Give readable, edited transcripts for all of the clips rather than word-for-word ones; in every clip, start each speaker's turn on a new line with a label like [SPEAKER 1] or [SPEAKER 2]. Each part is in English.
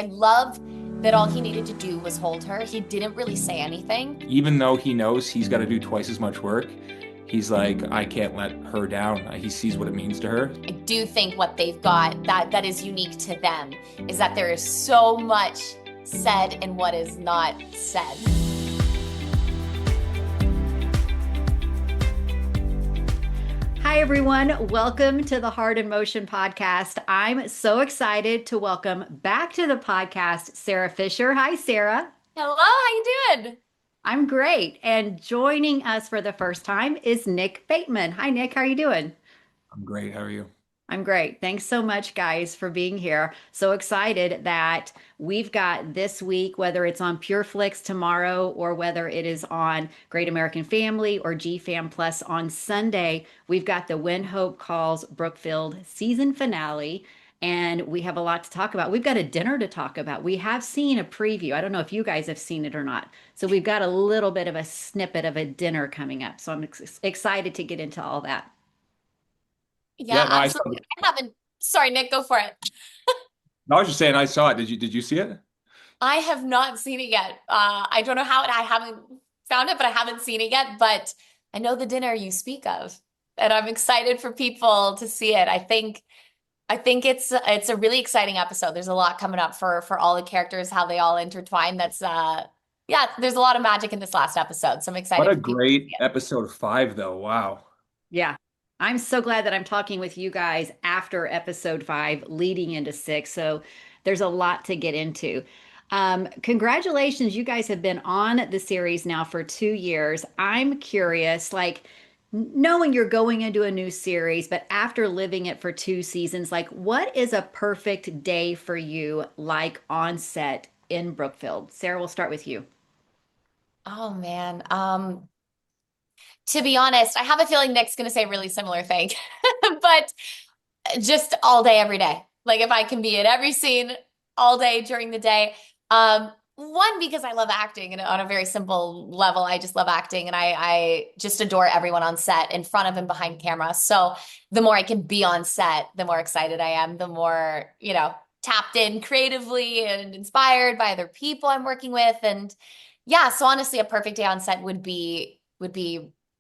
[SPEAKER 1] I love that all he needed to do was hold her. He didn't really say anything.
[SPEAKER 2] Even though he knows he's got to do twice as much work, he's like, I can't let her down. He sees what it means to her.
[SPEAKER 1] I do think what they've got that is unique to them is that there is so much said in what is not said.
[SPEAKER 3] Hi, everyone. Welcome to the Heart in Motion podcast. I'm so excited to welcome back to the podcast Sarah Fisher. Hi, Sarah.
[SPEAKER 1] Hello, how you doing?
[SPEAKER 3] I'm great. And joining us for the first time is Nick Bateman. Hi, Nick. How are you doing?
[SPEAKER 2] I'm great. How are you?
[SPEAKER 3] I'm great. Thanks so much, guys, for being here. So excited that we've got this week, whether it's on PureFlix tomorrow or whether it is on Great American Family or GFam Plus on Sunday, we've got the When Hope Calls Brookfield season finale. And we have a lot to talk about. We've got a dinner to talk about. We have seen a preview. I don't know if you guys have seen it or not. So we've got a little bit of a snippet of a dinner coming up. So I'm excited to get into all that.
[SPEAKER 1] Yeah,
[SPEAKER 2] Yeah, no, I saw
[SPEAKER 1] absolutely.
[SPEAKER 2] it.
[SPEAKER 1] I haven't. Sorry, Nick, go for it.
[SPEAKER 2] No, I was just saying I saw it. Did you see it?
[SPEAKER 1] I have not seen it yet. I don't know how I haven't found it, but I haven't seen it yet. But I know the dinner you speak of, and I'm excited for people to see it. I think it's a really exciting episode. There's a lot coming up for all the characters, how they all intertwine. Yeah, there's a lot of magic in this last episode, so I'm
[SPEAKER 2] What
[SPEAKER 1] excited
[SPEAKER 2] a
[SPEAKER 1] for people to
[SPEAKER 2] great
[SPEAKER 1] see it.
[SPEAKER 2] episode 5, though. Wow.
[SPEAKER 3] Yeah. I'm so glad that I'm talking with you guys after episode 5, leading into 6. So there's a lot to get into. Congratulations. You guys have been on the series now for 2 years. I'm curious, like, knowing you're going into a new series, but after living it for 2 seasons, like, what is a perfect day for you, like on set in Brookfield? Sarah, we'll start with you.
[SPEAKER 1] Oh man. To be honest, I have a feeling Nick's gonna say a really similar thing. But just all day, every day. Like if I can be in every scene all day during the day. One, because I love acting and on a very simple level, I just love acting and I just adore everyone on set in front of and behind camera. So the more I can be on set, the more excited I am, the more, tapped in creatively and inspired by other people I'm working with. And yeah, so honestly, a perfect day on set would be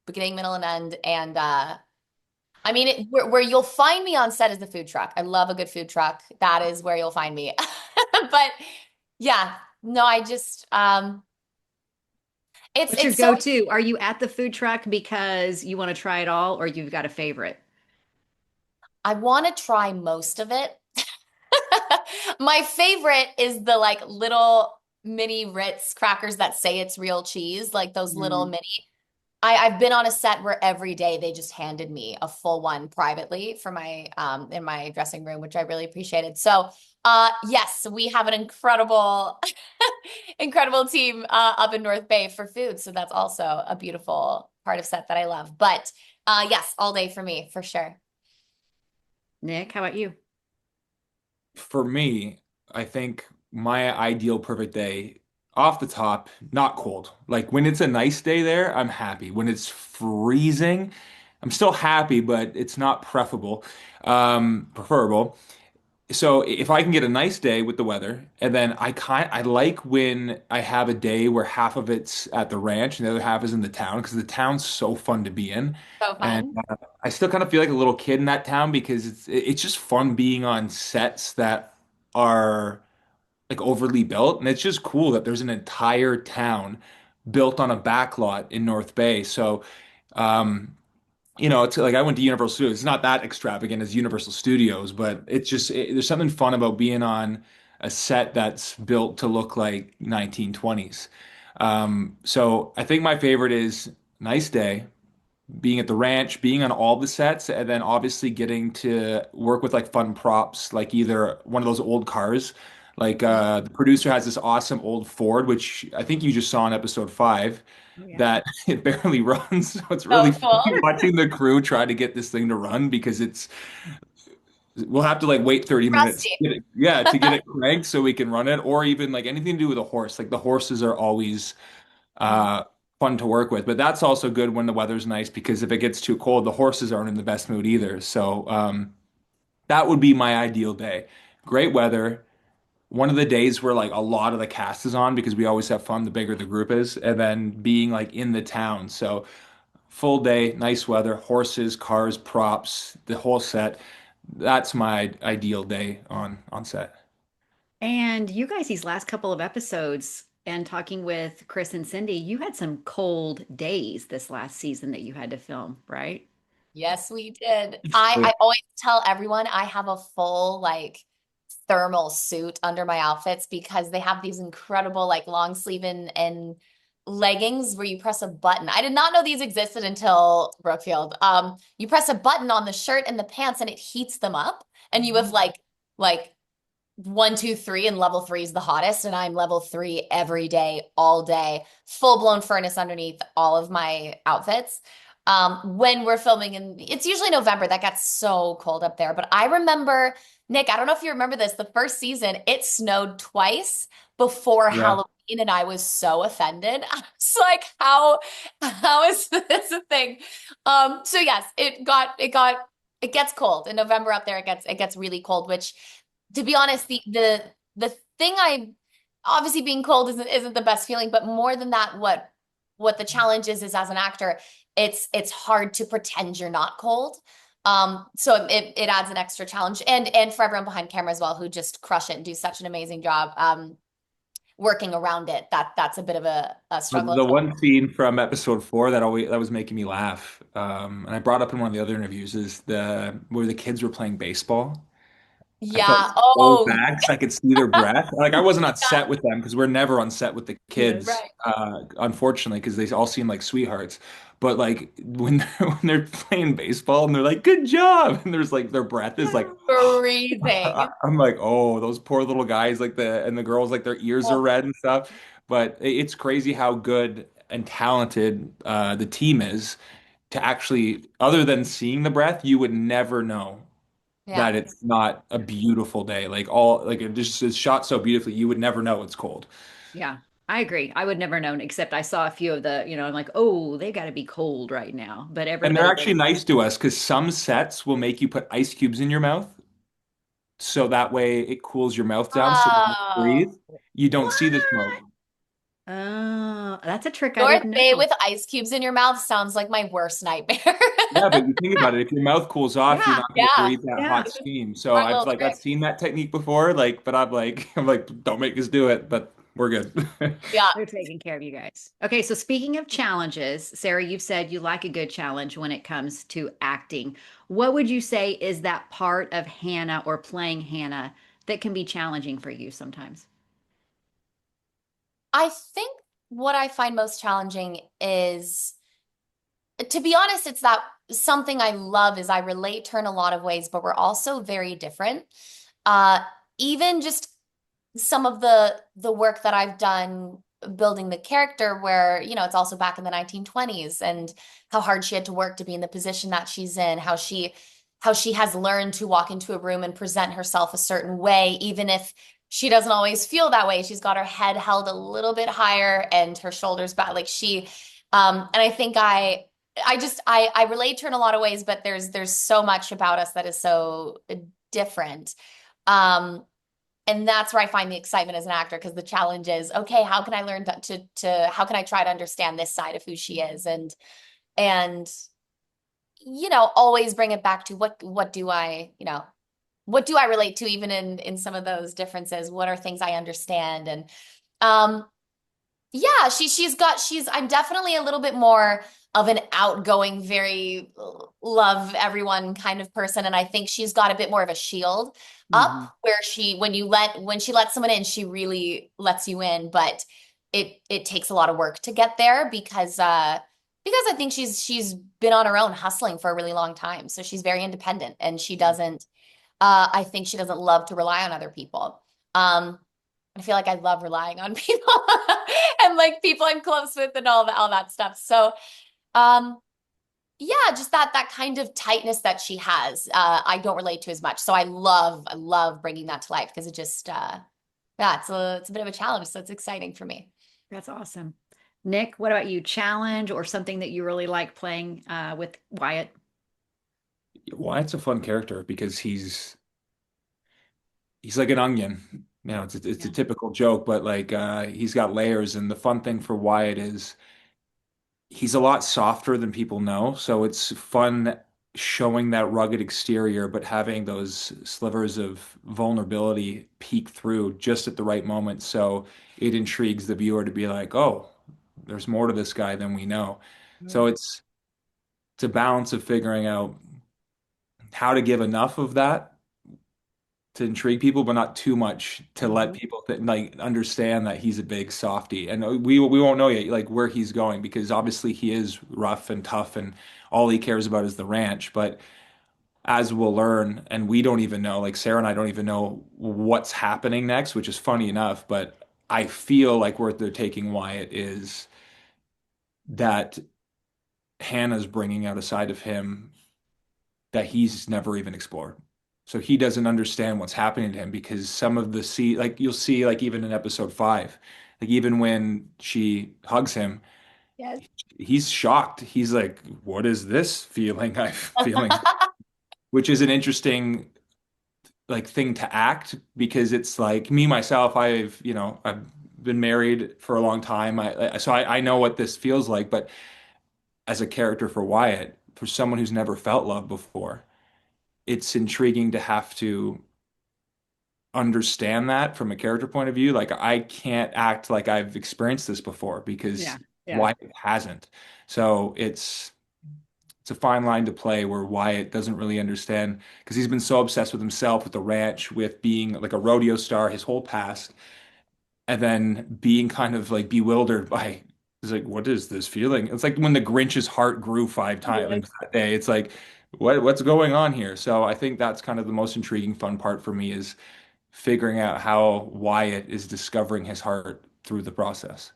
[SPEAKER 1] beginning, middle, and end. And I mean, where you'll find me on set is the food truck. I love a good food truck. That is where you'll find me. But yeah, no, I just it's
[SPEAKER 3] What's your
[SPEAKER 1] it's so
[SPEAKER 3] go-to? Are you at the food truck because you want to try it all, or you've got a favorite?
[SPEAKER 1] I want to try most of it. My favorite is the like little mini Ritz crackers that say it's real cheese, like those little
[SPEAKER 3] Mm.
[SPEAKER 1] mini. I've been on a set where every day they just handed me a full one privately for my in my dressing room, which I really appreciated. So yes, we have an incredible incredible team up in North Bay for food. So that's also a beautiful part of set that I love. But yes, all day for me, for sure.
[SPEAKER 3] Nick, how about you?
[SPEAKER 2] For me, I think my ideal perfect day, off the top, not cold. Like when it's a nice day there, I'm happy. When it's freezing, I'm still happy, but it's not preferable. So if I can get a nice day with the weather, and then I like when I have a day where half of it's at the ranch and the other half is in the town because the town's so fun to be in,
[SPEAKER 1] So
[SPEAKER 2] and
[SPEAKER 1] fun.
[SPEAKER 2] I still kind of feel like a little kid in that town because it's just fun being on sets that are like overly built, and it's just cool that there's an entire town built on a backlot in North Bay. So. Um, it's like I went to Universal Studios. It's not that extravagant as Universal Studios, but there's something fun about being on a set that's built to look like 1920s. So I think my favorite is nice day, being at the ranch, being on all the sets, and then obviously getting to work with like fun props, like either one of those old cars. Like
[SPEAKER 1] Mhm.
[SPEAKER 2] the producer has this awesome old Ford, which I think you just saw in episode 5,
[SPEAKER 3] Oh, yeah.
[SPEAKER 2] that it barely runs. So it's really
[SPEAKER 1] So
[SPEAKER 2] funny
[SPEAKER 1] cool.
[SPEAKER 2] watching the crew try to get this thing to run because we'll have to like wait 30 minutes
[SPEAKER 1] Rusty.
[SPEAKER 2] to get it cranked so we can run it, or even like anything to do with a horse. Like the horses are always
[SPEAKER 1] Mhm.
[SPEAKER 2] uh, fun to work with. But that's also good when the weather's nice because if it gets too cold, the horses aren't in the best mood either. So that would be my ideal day. Great weather, one of the days where like a lot of the cast is on because we always have fun the bigger the group is, and then being like in the town. So full day, nice weather, horses, cars, props, the whole set. That's my ideal day on set.
[SPEAKER 3] And you guys, these last couple of episodes and talking with Chris and Cindy, you had some cold days this last season that you had to film, right?
[SPEAKER 1] Yes, we did. I always tell everyone I have a full like thermal suit under my outfits because they have these incredible like long sleeve and leggings where you press a button. I did not know these existed until Brookfield. You press a button on the shirt and the pants and it heats them up, and you have like one, two, three, and level three is the hottest, and I'm level three every day, all day, full blown furnace underneath all of my outfits. When we're filming, and it's usually November, that gets so cold up there. But I remember, Nick, I don't know if you remember this, the first season, it snowed twice before
[SPEAKER 2] Yeah.
[SPEAKER 1] Halloween, and I was so offended. I was like, how is this a thing? So yes, it gets cold in November up there. It gets really cold, which to be honest, the thing I obviously being cold isn't the best feeling, but more than that, what the challenge is as an actor, it's hard to pretend you're not cold. So it adds an extra challenge, and for everyone behind camera as well who just crush it and do such an amazing job working around it. That's a bit of a struggle as
[SPEAKER 2] The
[SPEAKER 1] well.
[SPEAKER 2] one scene from episode 4 that was making me laugh, and I brought up in one of the other interviews is the where the kids were playing baseball. I felt
[SPEAKER 1] Yeah.
[SPEAKER 2] so
[SPEAKER 1] Oh,
[SPEAKER 2] bad because I could see their breath. Like I wasn't on
[SPEAKER 1] yeah.
[SPEAKER 2] set with them because we're never on set with the kids,
[SPEAKER 1] Right.
[SPEAKER 2] unfortunately, because they all seem like sweethearts. But like when when they're playing baseball and they're like, "Good job," and there's like their breath is like,
[SPEAKER 1] Freezing.
[SPEAKER 2] I'm like, "Oh, those poor little guys!" Like the girls, like their ears are
[SPEAKER 1] Oh,
[SPEAKER 2] red and stuff. But it's crazy how good and talented the team is to actually, other than seeing the breath, you would never know
[SPEAKER 1] yeah.
[SPEAKER 2] that it's not a beautiful day. Like all like it just is shot so beautifully, you would never know it's cold.
[SPEAKER 3] Yeah, I agree. I would never known, except I saw a few of the, I'm like, oh, they got to be cold right now. But
[SPEAKER 2] And they're
[SPEAKER 3] everybody
[SPEAKER 2] actually
[SPEAKER 3] does.
[SPEAKER 2] nice to us because some sets will make you put ice cubes in your mouth. So that way it cools your mouth down so when you
[SPEAKER 1] Oh,
[SPEAKER 2] breathe, you don't see the
[SPEAKER 1] what?
[SPEAKER 2] smoke.
[SPEAKER 3] Oh, that's a trick I
[SPEAKER 1] North
[SPEAKER 3] didn't
[SPEAKER 1] Bay
[SPEAKER 3] know.
[SPEAKER 1] with ice cubes in your mouth sounds like my worst nightmare.
[SPEAKER 2] Yeah, but you think about it, if your mouth cools off, you're
[SPEAKER 3] Yeah,
[SPEAKER 2] not going to
[SPEAKER 1] Yeah,
[SPEAKER 2] breathe that
[SPEAKER 3] yeah.
[SPEAKER 2] hot steam. So
[SPEAKER 1] smart little
[SPEAKER 2] I've
[SPEAKER 1] trick.
[SPEAKER 2] seen that technique before, like, but I'm like I'm like, don't make us do it, but we're good.
[SPEAKER 1] Yeah.
[SPEAKER 3] They're taking care of you guys. Okay, so speaking of challenges, Sarah, you've said you like a good challenge when it comes to acting. What would you say is that part of Hannah or playing Hannah that can be challenging for you sometimes?
[SPEAKER 1] I think what I find most challenging is, to be honest, it's that something I love is I relate to her in a lot of ways, but we're also very different. Uh, Even just some of the work that I've done building the character where, it's also back in the 1920s and how hard she had to work to be in the position that she's in, how she has learned to walk into a room and present herself a certain way, even if she doesn't always feel that way. She's got her head held a little bit higher and her shoulders back. Like and I think I relate to her in a lot of ways, but there's so much about us that is so different. Um, and that's where I find the excitement as an actor because the challenge is, okay, how can I learn to how can I try to understand this side of who she is, and always bring it back to what do I relate to even in some of those differences? What are things I understand? And um yeah, I'm definitely a little bit more of an outgoing, very love everyone kind of person. And I think she's got a bit more of a shield up
[SPEAKER 3] Hmm.
[SPEAKER 1] where when she lets someone in, she really lets you in. But it takes a lot of work to get there because I think she's been on her own hustling for a really long time. So she's very independent and I think she doesn't love to rely on other people. Um, I feel like I love relying on people and like people I'm close with and all that stuff. So, um, yeah, just that kind of tightness that she has, I don't relate to as much. So I love bringing that to life because yeah, it's a bit of a challenge. So it's exciting for me.
[SPEAKER 3] That's awesome. Nick, what about you? Challenge or something that you really like playing with Wyatt?
[SPEAKER 2] Wyatt's a fun character because he's like an onion. it's a
[SPEAKER 3] Yeah.
[SPEAKER 2] typical joke, but like he's got layers, and the fun thing for Wyatt is he's a lot softer than people know. So it's fun showing that rugged exterior, but having those slivers of vulnerability peek through just at the right moment. So it intrigues the viewer to be like, oh, there's more to this guy than we know. So it's a balance of figuring out how to give enough of that to intrigue people, but not too much to let
[SPEAKER 3] Mm-hmm.
[SPEAKER 2] people like understand that he's a big softy. And we won't know yet like where he's going because obviously he is rough and tough, and all he cares about is the ranch. But as we'll learn, and we don't even know, like Sarah and I don't even know what's happening next, which is funny enough. But I feel like where they're taking Wyatt is that Hannah's bringing out a side of him that he's never even explored. So he doesn't understand what's happening to him because some of the see like you'll see like even in episode 5, like even when she hugs him,
[SPEAKER 1] Yes.
[SPEAKER 2] he's shocked. He's like, "What is this feeling I'm feeling?" Which is an interesting like thing to act because it's like me myself, I've been married for a long time. I know what this feels like, but as a character for Wyatt, for someone who's never felt love before, it's intriguing to have to understand that from a character point of view. Like I can't act like I've experienced this before because
[SPEAKER 3] Yeah. Yeah.
[SPEAKER 2] Wyatt hasn't. So it's a fine line to play where Wyatt doesn't really understand because he's been so obsessed with himself, with the ranch, with being like a rodeo star his whole past, and then being kind of like bewildered by it's like, what is this feeling? It's like when the Grinch's heart grew 5 times in
[SPEAKER 1] Yes.
[SPEAKER 2] that day. It's like, what's going on here? So I think that's kind of the most intriguing, fun part for me is figuring out how Wyatt is discovering his heart through the process.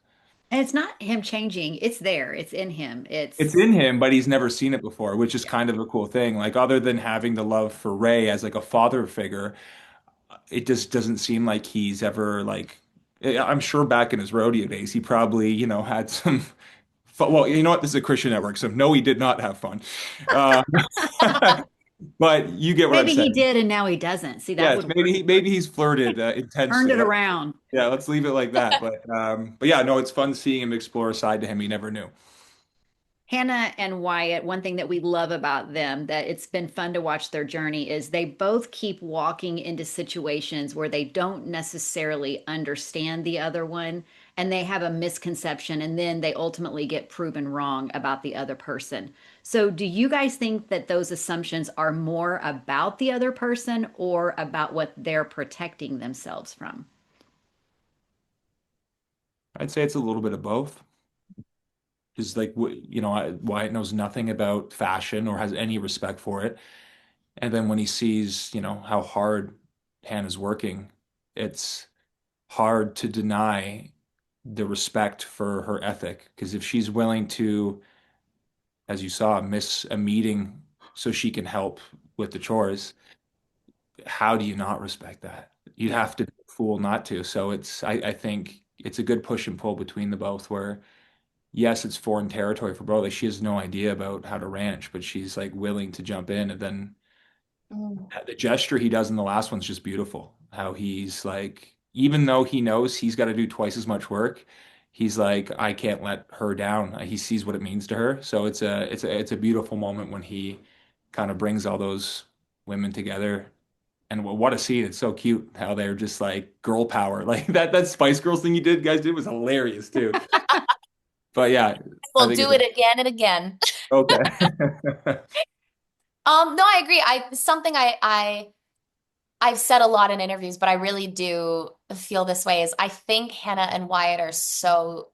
[SPEAKER 3] And it's not him changing. It's there. It's in him.
[SPEAKER 2] It's
[SPEAKER 3] It's
[SPEAKER 2] in him, but he's never seen it before, which is
[SPEAKER 3] yeah.
[SPEAKER 2] kind of a cool thing. Like other than having the love for Ray as like a father figure, it just doesn't seem like he's ever like I'm sure back in his rodeo days, he probably, had some well, you know what? This is a Christian network, so no, he did not have fun. Uh, but you get what I'm
[SPEAKER 3] Maybe he
[SPEAKER 2] saying.
[SPEAKER 3] did and now he doesn't. See, that
[SPEAKER 2] Yes,
[SPEAKER 3] would work.
[SPEAKER 2] maybe he's flirted
[SPEAKER 3] Turned
[SPEAKER 2] intensely.
[SPEAKER 3] it around.
[SPEAKER 2] Yeah, let's leave it like that. But yeah, no, it's fun seeing him explore a side to him he never knew.
[SPEAKER 3] Hannah and Wyatt, one thing that we love about them, that it's been fun to watch their journey, is they both keep walking into situations where they don't necessarily understand the other one and they have a misconception and then they ultimately get proven wrong about the other person. So, do you guys think that those assumptions are more about the other person or about what they're protecting themselves from?
[SPEAKER 2] I'd say it's a little bit of both. Because like Wyatt knows nothing about fashion or has any respect for it, and then when he sees how hard Hannah's working, it's hard to deny the respect for her ethic. Because if she's willing to, as you saw, miss a meeting so she can help with the chores, how do you not respect that? You'd
[SPEAKER 3] Yeah.
[SPEAKER 2] have to be a fool not to. So I think it's a good push and pull between the both where yes, it's foreign territory for both. Like she has no idea about how to ranch, but she's like willing to jump in. And then
[SPEAKER 1] Mm.
[SPEAKER 2] the gesture he does in the last one's just beautiful. How he's like, even though he knows he's got to do twice as much work, he's like, I can't let her down. He sees what it means to her. So it's a beautiful moment when he kind of brings all those women together. And what a scene. It's so cute how they're just like girl power. Like that Spice Girls thing you guys did was hilarious too. But yeah, I
[SPEAKER 1] We'll
[SPEAKER 2] think
[SPEAKER 1] do
[SPEAKER 2] it's
[SPEAKER 1] it again and again.
[SPEAKER 2] okay.
[SPEAKER 1] No, I agree. Something I've said a lot in interviews, but I really do feel this way is I think Hannah and Wyatt are so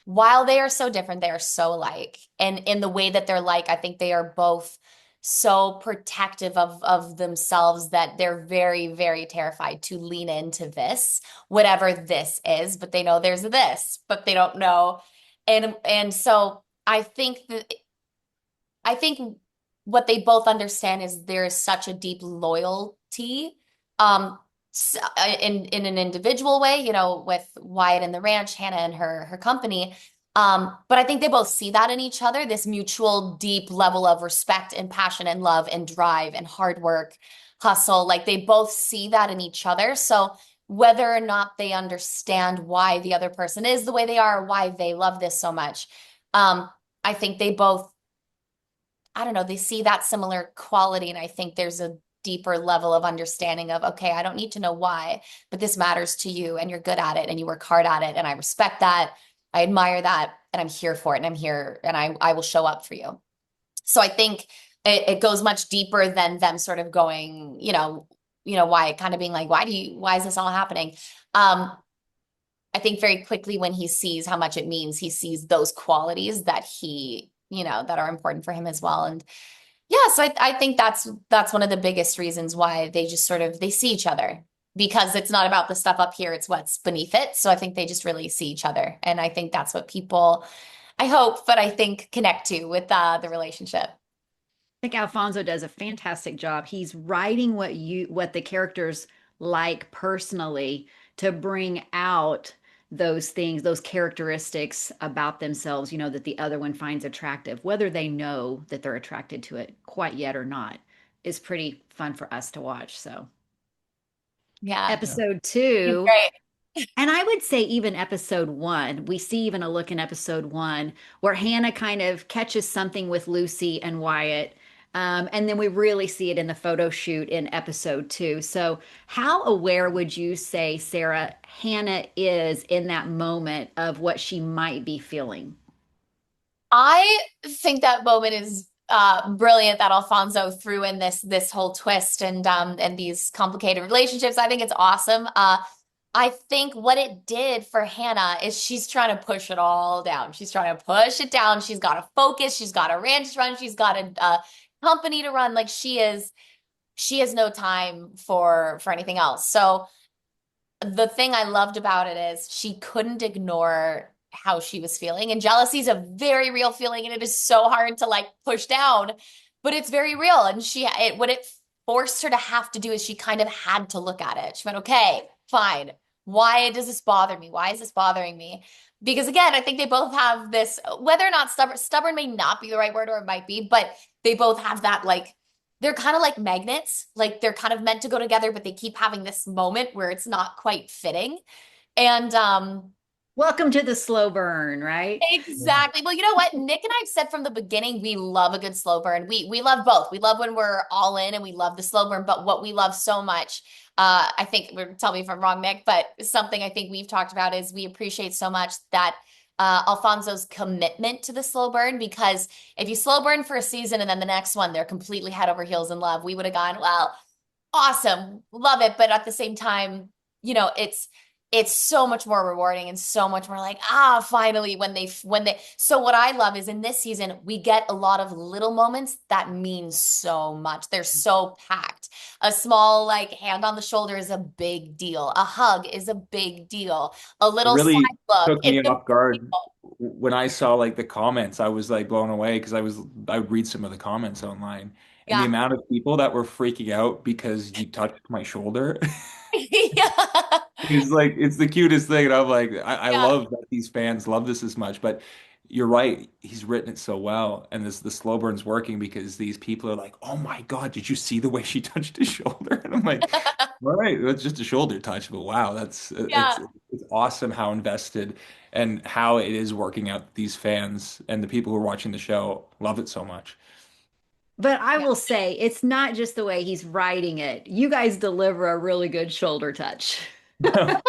[SPEAKER 1] while they are so different, they are so alike. And in the way that they're like, I think they are both so protective of themselves that they're very, very terrified to lean into this, whatever this is, but they know there's this, but they don't know. And so I think what they both understand is there is such a deep loyalty um in an individual way, with Wyatt and the ranch, Hannah and her company. But I think they both see that in each other, this mutual deep level of respect and passion and love and drive and hard work, hustle. Like they both see that in each other. So whether or not they understand why the other person is the way they are, or why they love this so much. Um, I think they both, I don't know, they see that similar quality. And I think there's a deeper level of understanding of, okay, I don't need to know why, but this matters to you and you're good at it and you work hard at it. And I respect that. I admire that. And I'm here for it. And I'm here and I will show up for you. So I think it goes much deeper than them sort of going, why kind of being like, why is this all happening? Um, I think very quickly when he sees how much it means, he sees those qualities that that are important for him as well. And yeah, so I think that's one of the biggest reasons why they just sort of they see each other because it's not about the stuff up here, it's what's beneath it. So I think they just really see each other. And I think that's what people, I hope, but I think connect to with the relationship.
[SPEAKER 3] I think Alfonso does a fantastic job. He's writing what the characters like personally to bring out those things, those characteristics about themselves, that the other one finds attractive, whether they know that they're attracted to it quite yet or not, is pretty fun for us to watch. So,
[SPEAKER 1] Yeah,
[SPEAKER 2] Yeah.
[SPEAKER 3] episode
[SPEAKER 1] he's
[SPEAKER 3] two.
[SPEAKER 1] great.
[SPEAKER 3] And I would say even episode one, we see even a look in episode one where Hannah kind of catches something with Lucy and Wyatt. And then we really see it in the photo shoot in episode two. So, how aware would you say, Sarah, Hannah is in that moment of what she might be feeling?
[SPEAKER 1] I think that moment is brilliant that Alfonso threw in this whole twist and these complicated relationships. I think it's awesome. I think what it did for Hannah is she's trying to push it all down. She's trying to push it down. She's got to focus. She's got a ranch to run. She's got a company to run. Like she has no time for anything else. So the thing I loved about it is she couldn't ignore how she was feeling. And jealousy is a very real feeling, and it is so hard to like push down, but it's very real. And what it forced her to have to do is she kind of had to look at it. She went, okay, fine. Why does this bother me? Why is this bothering me? Because again, I think they both have this, whether or not stubborn may not be the right word, or it might be, but they both have that like they're kind of like magnets. Like they're kind of meant to go together, but they keep having this moment where it's not quite fitting. And
[SPEAKER 3] Welcome to the slow burn, right?
[SPEAKER 1] exactly. Well, you know what? Nick and I have said from the beginning we love a good slow burn. We love both. We love when we're all in and we love the slow burn, but what we love so much, I think tell me if I'm wrong, Nick, but something I think we've talked about is we appreciate so much that Alfonso's commitment to the slow burn, because if you slow burn for a season and then the next one they're completely head over heels in love, we would have gone, well, awesome, love it. But at the same time, it's so much more rewarding and so much more like, finally, when they so what I love is in this season we get a lot of little moments that mean so much. They're so packed. A small like hand on the shoulder is a big deal. A hug is a big deal. A
[SPEAKER 2] It
[SPEAKER 1] little side
[SPEAKER 2] really
[SPEAKER 1] look,
[SPEAKER 2] took
[SPEAKER 1] it's
[SPEAKER 2] me
[SPEAKER 1] a
[SPEAKER 2] off
[SPEAKER 1] big
[SPEAKER 2] guard
[SPEAKER 1] deal.
[SPEAKER 2] when I saw like the comments. I was like blown away because I would read some of the comments online, and the
[SPEAKER 1] Yeah.
[SPEAKER 2] amount of people that were freaking out because you touched my shoulder
[SPEAKER 1] Yeah.
[SPEAKER 2] is like it's the cutest thing. And I'm like, I
[SPEAKER 1] Yeah.
[SPEAKER 2] love that these fans love this as much. But you're right, he's written it so well, and this the slow burn's working because these people are like, oh my God, did you see the way she touched his shoulder? And I'm like, all right, that's just a shoulder touch, but wow, that's
[SPEAKER 1] Yeah.
[SPEAKER 2] it's awesome how invested and how it is working out. These fans and the people who are watching the show love it so much.
[SPEAKER 3] But I
[SPEAKER 1] Yeah.
[SPEAKER 3] will say, it's not just the way he's writing it. You guys deliver a really good shoulder touch. I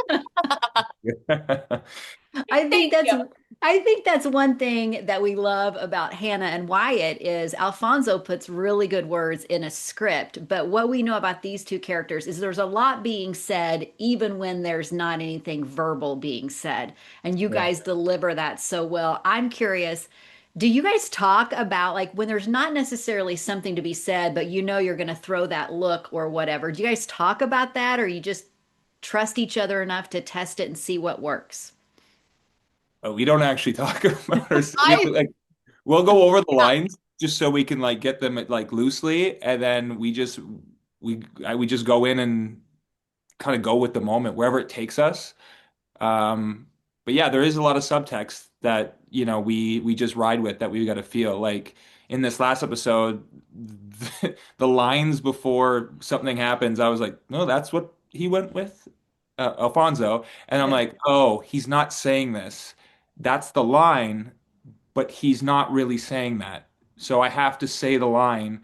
[SPEAKER 3] think
[SPEAKER 1] Thank
[SPEAKER 3] that's
[SPEAKER 1] you.
[SPEAKER 3] I think that's one thing that we love about Hannah and Wyatt is Alfonso puts really good words in a script, but what we know about these two characters is there's a lot being said even when there's not anything verbal being said. And you
[SPEAKER 2] Yeah.
[SPEAKER 3] guys deliver that so well. I'm curious, do you guys talk about like when there's not necessarily something to be said, but you know you're going to throw that look or whatever? Do you guys talk about that or you just trust each other enough to test it and see what works?
[SPEAKER 2] But we don't actually talk about our,
[SPEAKER 1] I
[SPEAKER 2] like we'll go over the
[SPEAKER 1] yeah.
[SPEAKER 2] lines just so we can like get them like loosely, and then we just go in and kind of go with the moment wherever it takes us. Um, but yeah, there is a lot of subtext that, we just ride with that we got to feel. Like in this last episode, the lines before something happens, I was like, no, that's what he went with. Alfonso, and I'm like, oh, he's not saying this. That's the line, but he's not really saying that. So I have to say the line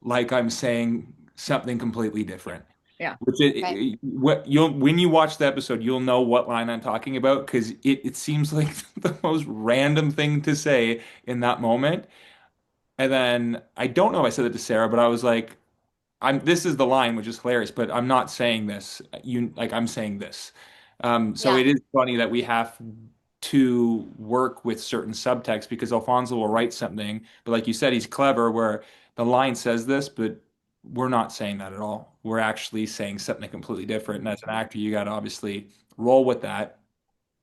[SPEAKER 2] like I'm saying something completely different.
[SPEAKER 3] Yeah.
[SPEAKER 2] Which
[SPEAKER 1] Right.
[SPEAKER 2] what you'll when you watch the episode, you'll know what line I'm talking about because it seems like the most random thing to say in that moment. And then I don't know if I said it to Sarah, but I was like, I'm this is the line, which is hilarious, but I'm not saying this. I'm saying this. So
[SPEAKER 1] Yeah.
[SPEAKER 2] it is funny that we have to work with certain subtext because Alfonso will write something, but like you said, he's clever where the line says this, but we're not saying that at all. We're actually saying something completely different. And as an actor, you got to obviously roll with that.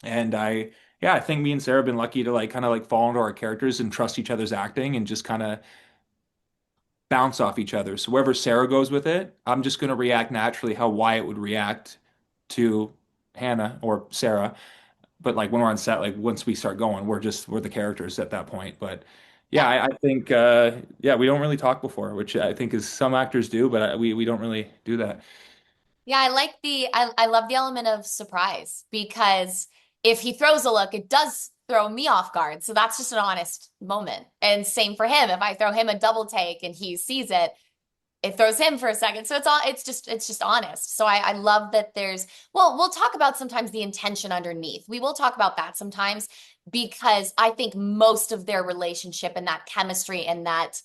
[SPEAKER 2] And yeah, I think me and Sarah have been lucky to like kind of like fall into our characters and trust each other's acting and just kind of bounce off each other. So wherever Sarah goes with it, I'm just going to react naturally how Wyatt would react to Hannah or Sarah. But like when we're on set, like once we start going, we're the characters at that point. But yeah,
[SPEAKER 1] Yeah.
[SPEAKER 2] I think yeah, we don't really talk before, which I think is some actors do, but we don't really do that.
[SPEAKER 1] Yeah, I love the element of surprise because if he throws a look, it does throw me off guard. So that's just an honest moment. And same for him. If I throw him a double take and he sees it, it throws him for a second. So it's just honest. So I love that there's we'll talk about sometimes the intention underneath. We will talk about that sometimes because I think most of their relationship and that chemistry and that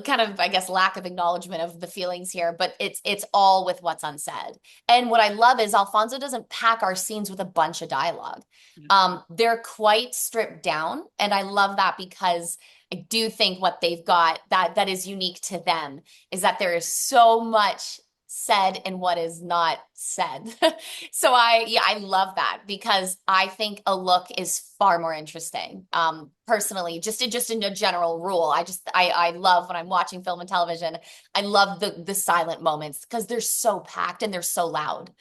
[SPEAKER 1] kind of I guess lack of acknowledgement of the feelings here, but it's all with what's unsaid. And what I love is Alfonso doesn't pack our scenes with a bunch of dialogue. They're quite stripped down, and I love that because I do think what they've got that is unique to them is that there is so much said in what is not said. So I love that because I think a look is far more interesting. Personally, just in a general rule, I love when I'm watching film and television. I love the silent moments because they're so packed and they're so loud.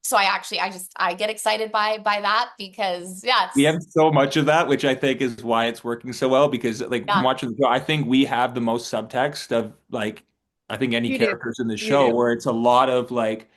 [SPEAKER 1] So I get excited by that because yeah,
[SPEAKER 2] We
[SPEAKER 1] it's
[SPEAKER 2] have so much of that, which I think is why it's working so well. Because like from
[SPEAKER 1] yeah,
[SPEAKER 2] watching the show, I think we have the most subtext of like I think any
[SPEAKER 3] You do.
[SPEAKER 2] characters in the
[SPEAKER 3] You
[SPEAKER 2] show,
[SPEAKER 3] do.
[SPEAKER 2] where it's a lot of like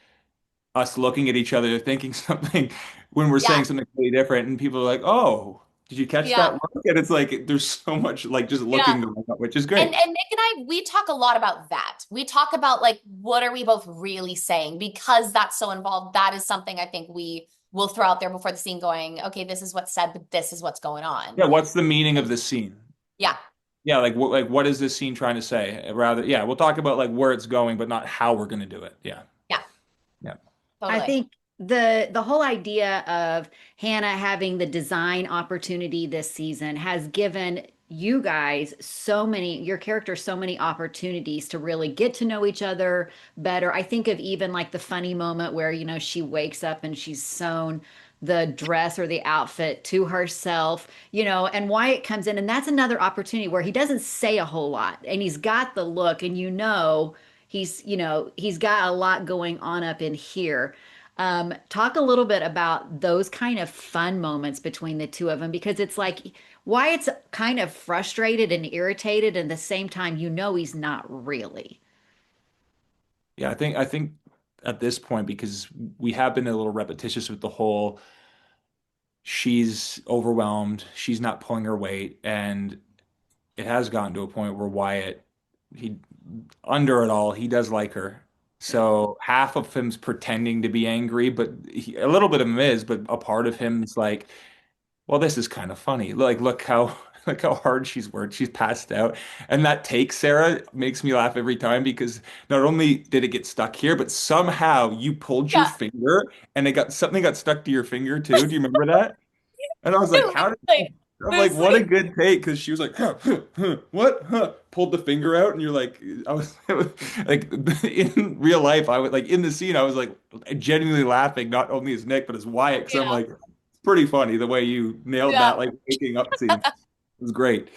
[SPEAKER 2] us looking at each other, thinking something when we're
[SPEAKER 1] yeah,
[SPEAKER 2] saying something completely different, and people are like, "Oh, did you catch
[SPEAKER 1] yeah,
[SPEAKER 2] that look?" And it's like there's so much like just
[SPEAKER 1] yeah.
[SPEAKER 2] looking going on, which is
[SPEAKER 1] And
[SPEAKER 2] great.
[SPEAKER 1] Nick and I, we talk a lot about that. We talk about like what are we both really saying because that's so involved. That is something I think we will throw out there before the scene going, okay, this is what's said, but this is what's going on.
[SPEAKER 2] Yeah, what's the meaning of this scene?
[SPEAKER 1] Yeah,
[SPEAKER 2] Yeah, like what is this scene trying to say? Rather, yeah, we'll talk about like where it's going, but not how we're going to do it. Yeah,
[SPEAKER 1] yeah,
[SPEAKER 2] yeah.
[SPEAKER 3] I
[SPEAKER 1] totally.
[SPEAKER 3] think the whole idea of Hannah having the design opportunity this season has given you guys so many, your characters so many opportunities to really get to know each other better. I think of even like the funny moment where, she wakes up and she's sewn the dress or the outfit to herself, and Wyatt comes in, and that's another opportunity where he doesn't say a whole lot and he's got the look, and he's got a lot going on up in here. Talk a little bit about those kind of fun moments between the two of them because it's like Wyatt's kind of frustrated and irritated, and at the same time, he's not really.
[SPEAKER 2] Yeah, I think at this point because we have been a little repetitious with the whole she's overwhelmed, she's not pulling her weight, and it has gotten to a point where Wyatt, he under it all, he does like her.
[SPEAKER 3] Yeah.
[SPEAKER 2] So half of him's pretending to be angry, but a little bit of him is, but a part of him is like, well, this is kind of funny. Like, look how look how hard she's worked. She's passed out. And that take, Sarah, makes me laugh every time because not only did it get stuck here, but somehow you pulled your
[SPEAKER 1] Yeah,
[SPEAKER 2] finger and it got something got stuck to your finger too. Do you remember that? And I was like, how did
[SPEAKER 1] literally.
[SPEAKER 2] I'm like,
[SPEAKER 1] This
[SPEAKER 2] what a good take because she was like, huh, huh, huh, what? Huh? Pulled the finger out, and you're like, I was like, in real life, I would like in the scene, I was like genuinely laughing, not only as Nick but as Wyatt, because I'm
[SPEAKER 1] yeah,
[SPEAKER 2] like, it's pretty funny the way you nailed
[SPEAKER 1] yeah.
[SPEAKER 2] that, like waking up scene. It was great.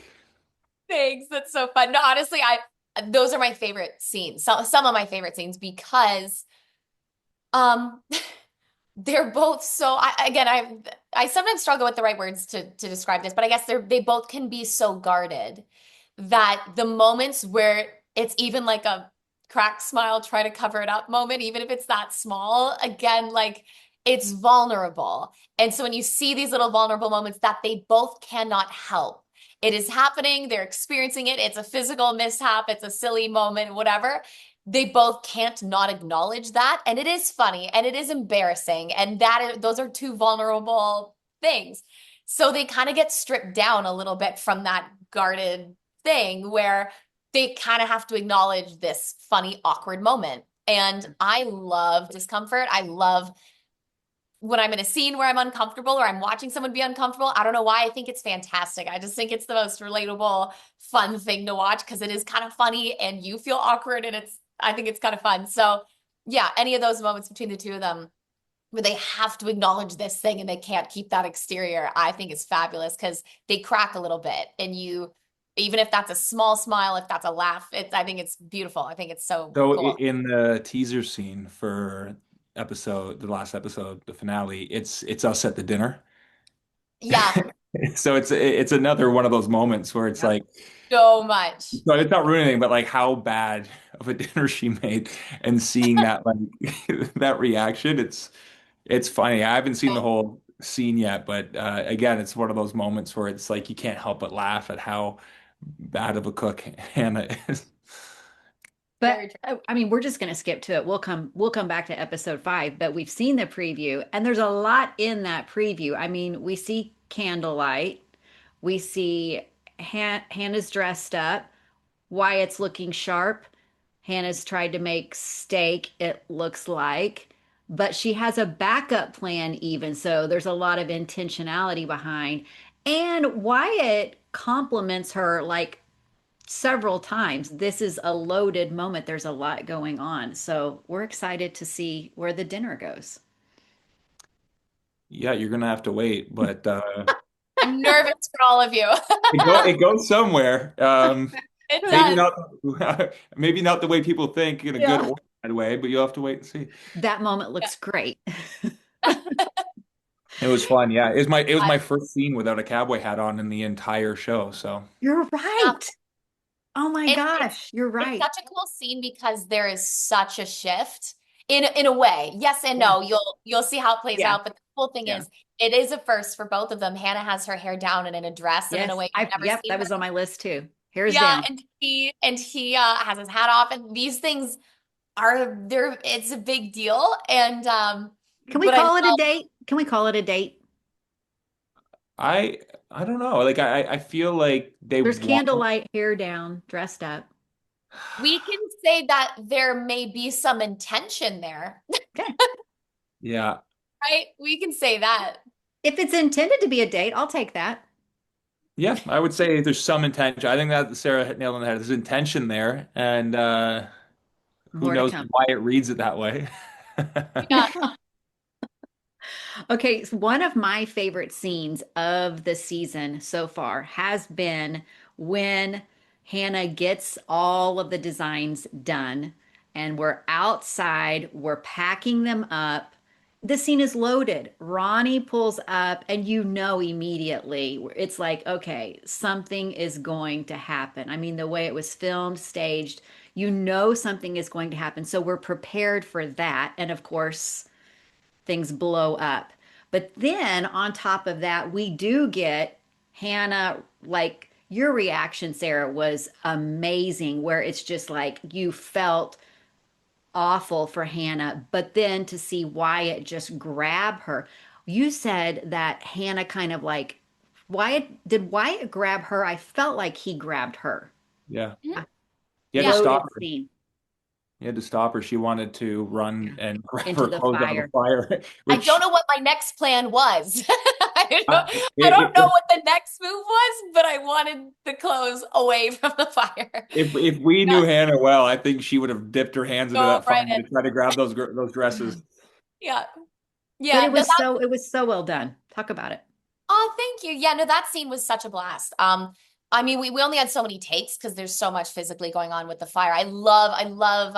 [SPEAKER 1] Thanks. That's so fun. No, honestly, I those are my favorite scenes. Some of my favorite scenes because um they're both so I sometimes struggle with the right words to describe this, but I guess they both can be so guarded that the moments where it's even like crack smile, try to cover it up moment, even if it's that small. Again, like it's vulnerable. And so when you see these little vulnerable moments that they both cannot help, it is happening, they're experiencing it, it's a physical mishap, it's a silly moment, whatever. They both can't not acknowledge that. And it is funny and it is embarrassing. And those are two vulnerable things. So they kind of get stripped down a little bit from that guarded thing where they kind of have to acknowledge this funny, awkward moment. And I love discomfort. I love when I'm in a scene where I'm uncomfortable or I'm watching someone be uncomfortable. I don't know why. I think it's fantastic. I just think it's the most relatable, fun thing to watch because it is kind of funny and you feel awkward and I think it's kind of fun. So, yeah, any of those moments between the two of them where they have to acknowledge this thing and they can't keep that exterior, I think is fabulous because they crack a little bit and even if that's a small smile, if that's a laugh, I think it's beautiful. I think it's so
[SPEAKER 2] So
[SPEAKER 1] cool.
[SPEAKER 2] in the teaser scene for the last episode, the finale, it's us at the dinner.
[SPEAKER 1] Yeah,
[SPEAKER 2] So it's another one of those moments where it's
[SPEAKER 3] Yep.
[SPEAKER 2] like,
[SPEAKER 1] so much.
[SPEAKER 2] so it's not ruining anything, but like how bad of a dinner she made, and seeing that like that reaction, it's funny. I haven't seen the whole scene yet, but again, it's one of those moments where it's like you can't help but laugh at how bad of a cook Hannah is.
[SPEAKER 3] But
[SPEAKER 1] Very true.
[SPEAKER 3] I mean, we're just going to skip to it. We'll come back to episode 5, but we've seen the preview and there's a lot in that preview. I mean, we see candlelight, we see Hannah's dressed up, Wyatt's looking sharp. Hannah's tried to make steak, it looks like, but she has a backup plan even. So there's a lot of intentionality behind. And Wyatt compliments her like several times. This is a loaded moment. There's a lot going on. So we're excited to see where the dinner goes.
[SPEAKER 2] Yeah, you're gonna have to wait, but
[SPEAKER 1] I'm nervous for all of you.
[SPEAKER 2] it goes somewhere.
[SPEAKER 1] It
[SPEAKER 2] Maybe
[SPEAKER 1] does.
[SPEAKER 2] not maybe not the way people think in a good
[SPEAKER 3] Yeah.
[SPEAKER 2] or bad way, but you'll have to wait and see.
[SPEAKER 3] That moment
[SPEAKER 1] Yeah.
[SPEAKER 3] looks great.
[SPEAKER 2] It was fun. Yeah, it was my first scene without a cowboy hat on in the entire show. So
[SPEAKER 3] You're
[SPEAKER 1] Yeah.
[SPEAKER 3] right. Oh my gosh, you're
[SPEAKER 1] It's
[SPEAKER 3] right.
[SPEAKER 1] such a cool scene because there is such a shift in a way. Yes and
[SPEAKER 3] Yeah.
[SPEAKER 1] no. You'll see how it plays
[SPEAKER 3] Yeah.
[SPEAKER 1] out. But the cool thing
[SPEAKER 3] Yeah.
[SPEAKER 1] is, it is a first for both of them. Hannah has her hair down and in a dress, and in a
[SPEAKER 3] Yes.
[SPEAKER 1] way you've
[SPEAKER 3] I
[SPEAKER 1] never
[SPEAKER 3] yep,
[SPEAKER 1] seen
[SPEAKER 3] that
[SPEAKER 1] her.
[SPEAKER 3] was on my list too. Hair's
[SPEAKER 1] Yeah,
[SPEAKER 3] down.
[SPEAKER 1] and he has his hat off, and these things are there. It's a big deal, and
[SPEAKER 3] Can we
[SPEAKER 1] but I
[SPEAKER 3] call it a
[SPEAKER 1] love.
[SPEAKER 3] date? Can we call it a date?
[SPEAKER 2] I I don't know. Like I feel like they
[SPEAKER 3] There's
[SPEAKER 2] want.
[SPEAKER 3] candlelight, hair down, dressed up.
[SPEAKER 1] We can say that there may be some intention there,
[SPEAKER 3] Okay.
[SPEAKER 2] Yeah.
[SPEAKER 1] right? We can say that.
[SPEAKER 3] If it's intended to be a date, I'll take that.
[SPEAKER 2] Yeah, I would say there's some intention. I think that Sarah hit nail on the head. There's intention there, and who
[SPEAKER 3] More to
[SPEAKER 2] knows
[SPEAKER 3] come.
[SPEAKER 2] why it reads it that way.
[SPEAKER 1] Yeah.
[SPEAKER 3] Okay, so one of my favorite scenes of the season so far has been when Hannah gets all of the designs done and we're outside, we're packing them up. The scene is loaded. Ronnie pulls up, and you know immediately it's like, okay, something is going to happen. I mean, the way it was filmed, staged, you know something is going to happen. So we're prepared for that. And of course, things blow up. But then on top of that, we do get Hannah, like your reaction, Sarah, was amazing, where it's just like you felt awful for Hannah, but then to see Wyatt just grab her. You said that Hannah kind of like, did Wyatt grab her? I felt like he grabbed her.
[SPEAKER 2] Yeah.
[SPEAKER 1] Mhm.
[SPEAKER 3] A
[SPEAKER 2] You had to
[SPEAKER 1] Yeah.
[SPEAKER 3] loaded
[SPEAKER 2] stop her.
[SPEAKER 3] scene
[SPEAKER 2] You had to stop her. She wanted to run
[SPEAKER 3] yeah.
[SPEAKER 2] and grab
[SPEAKER 3] Into
[SPEAKER 2] her
[SPEAKER 3] the
[SPEAKER 2] clothes out of the
[SPEAKER 3] fire.
[SPEAKER 2] fire,
[SPEAKER 1] I don't
[SPEAKER 2] which
[SPEAKER 1] know what my next plan was.
[SPEAKER 2] I,
[SPEAKER 1] I
[SPEAKER 2] it,
[SPEAKER 1] don't know what the next move was, but I wanted the clothes away from the fire.
[SPEAKER 2] if we
[SPEAKER 1] Yeah,
[SPEAKER 2] knew Hannah well, I think she would have dipped her hands into
[SPEAKER 1] go
[SPEAKER 2] that fire
[SPEAKER 1] right
[SPEAKER 2] to
[SPEAKER 1] in.
[SPEAKER 2] try to grab those dresses.
[SPEAKER 1] Yeah.
[SPEAKER 3] But
[SPEAKER 1] Yeah. No, that
[SPEAKER 3] it was so well done. Talk about it.
[SPEAKER 1] Oh, thank you. Yeah, no, that scene was such a blast. I mean, we only had so many takes because there's so much physically going on with the fire. I love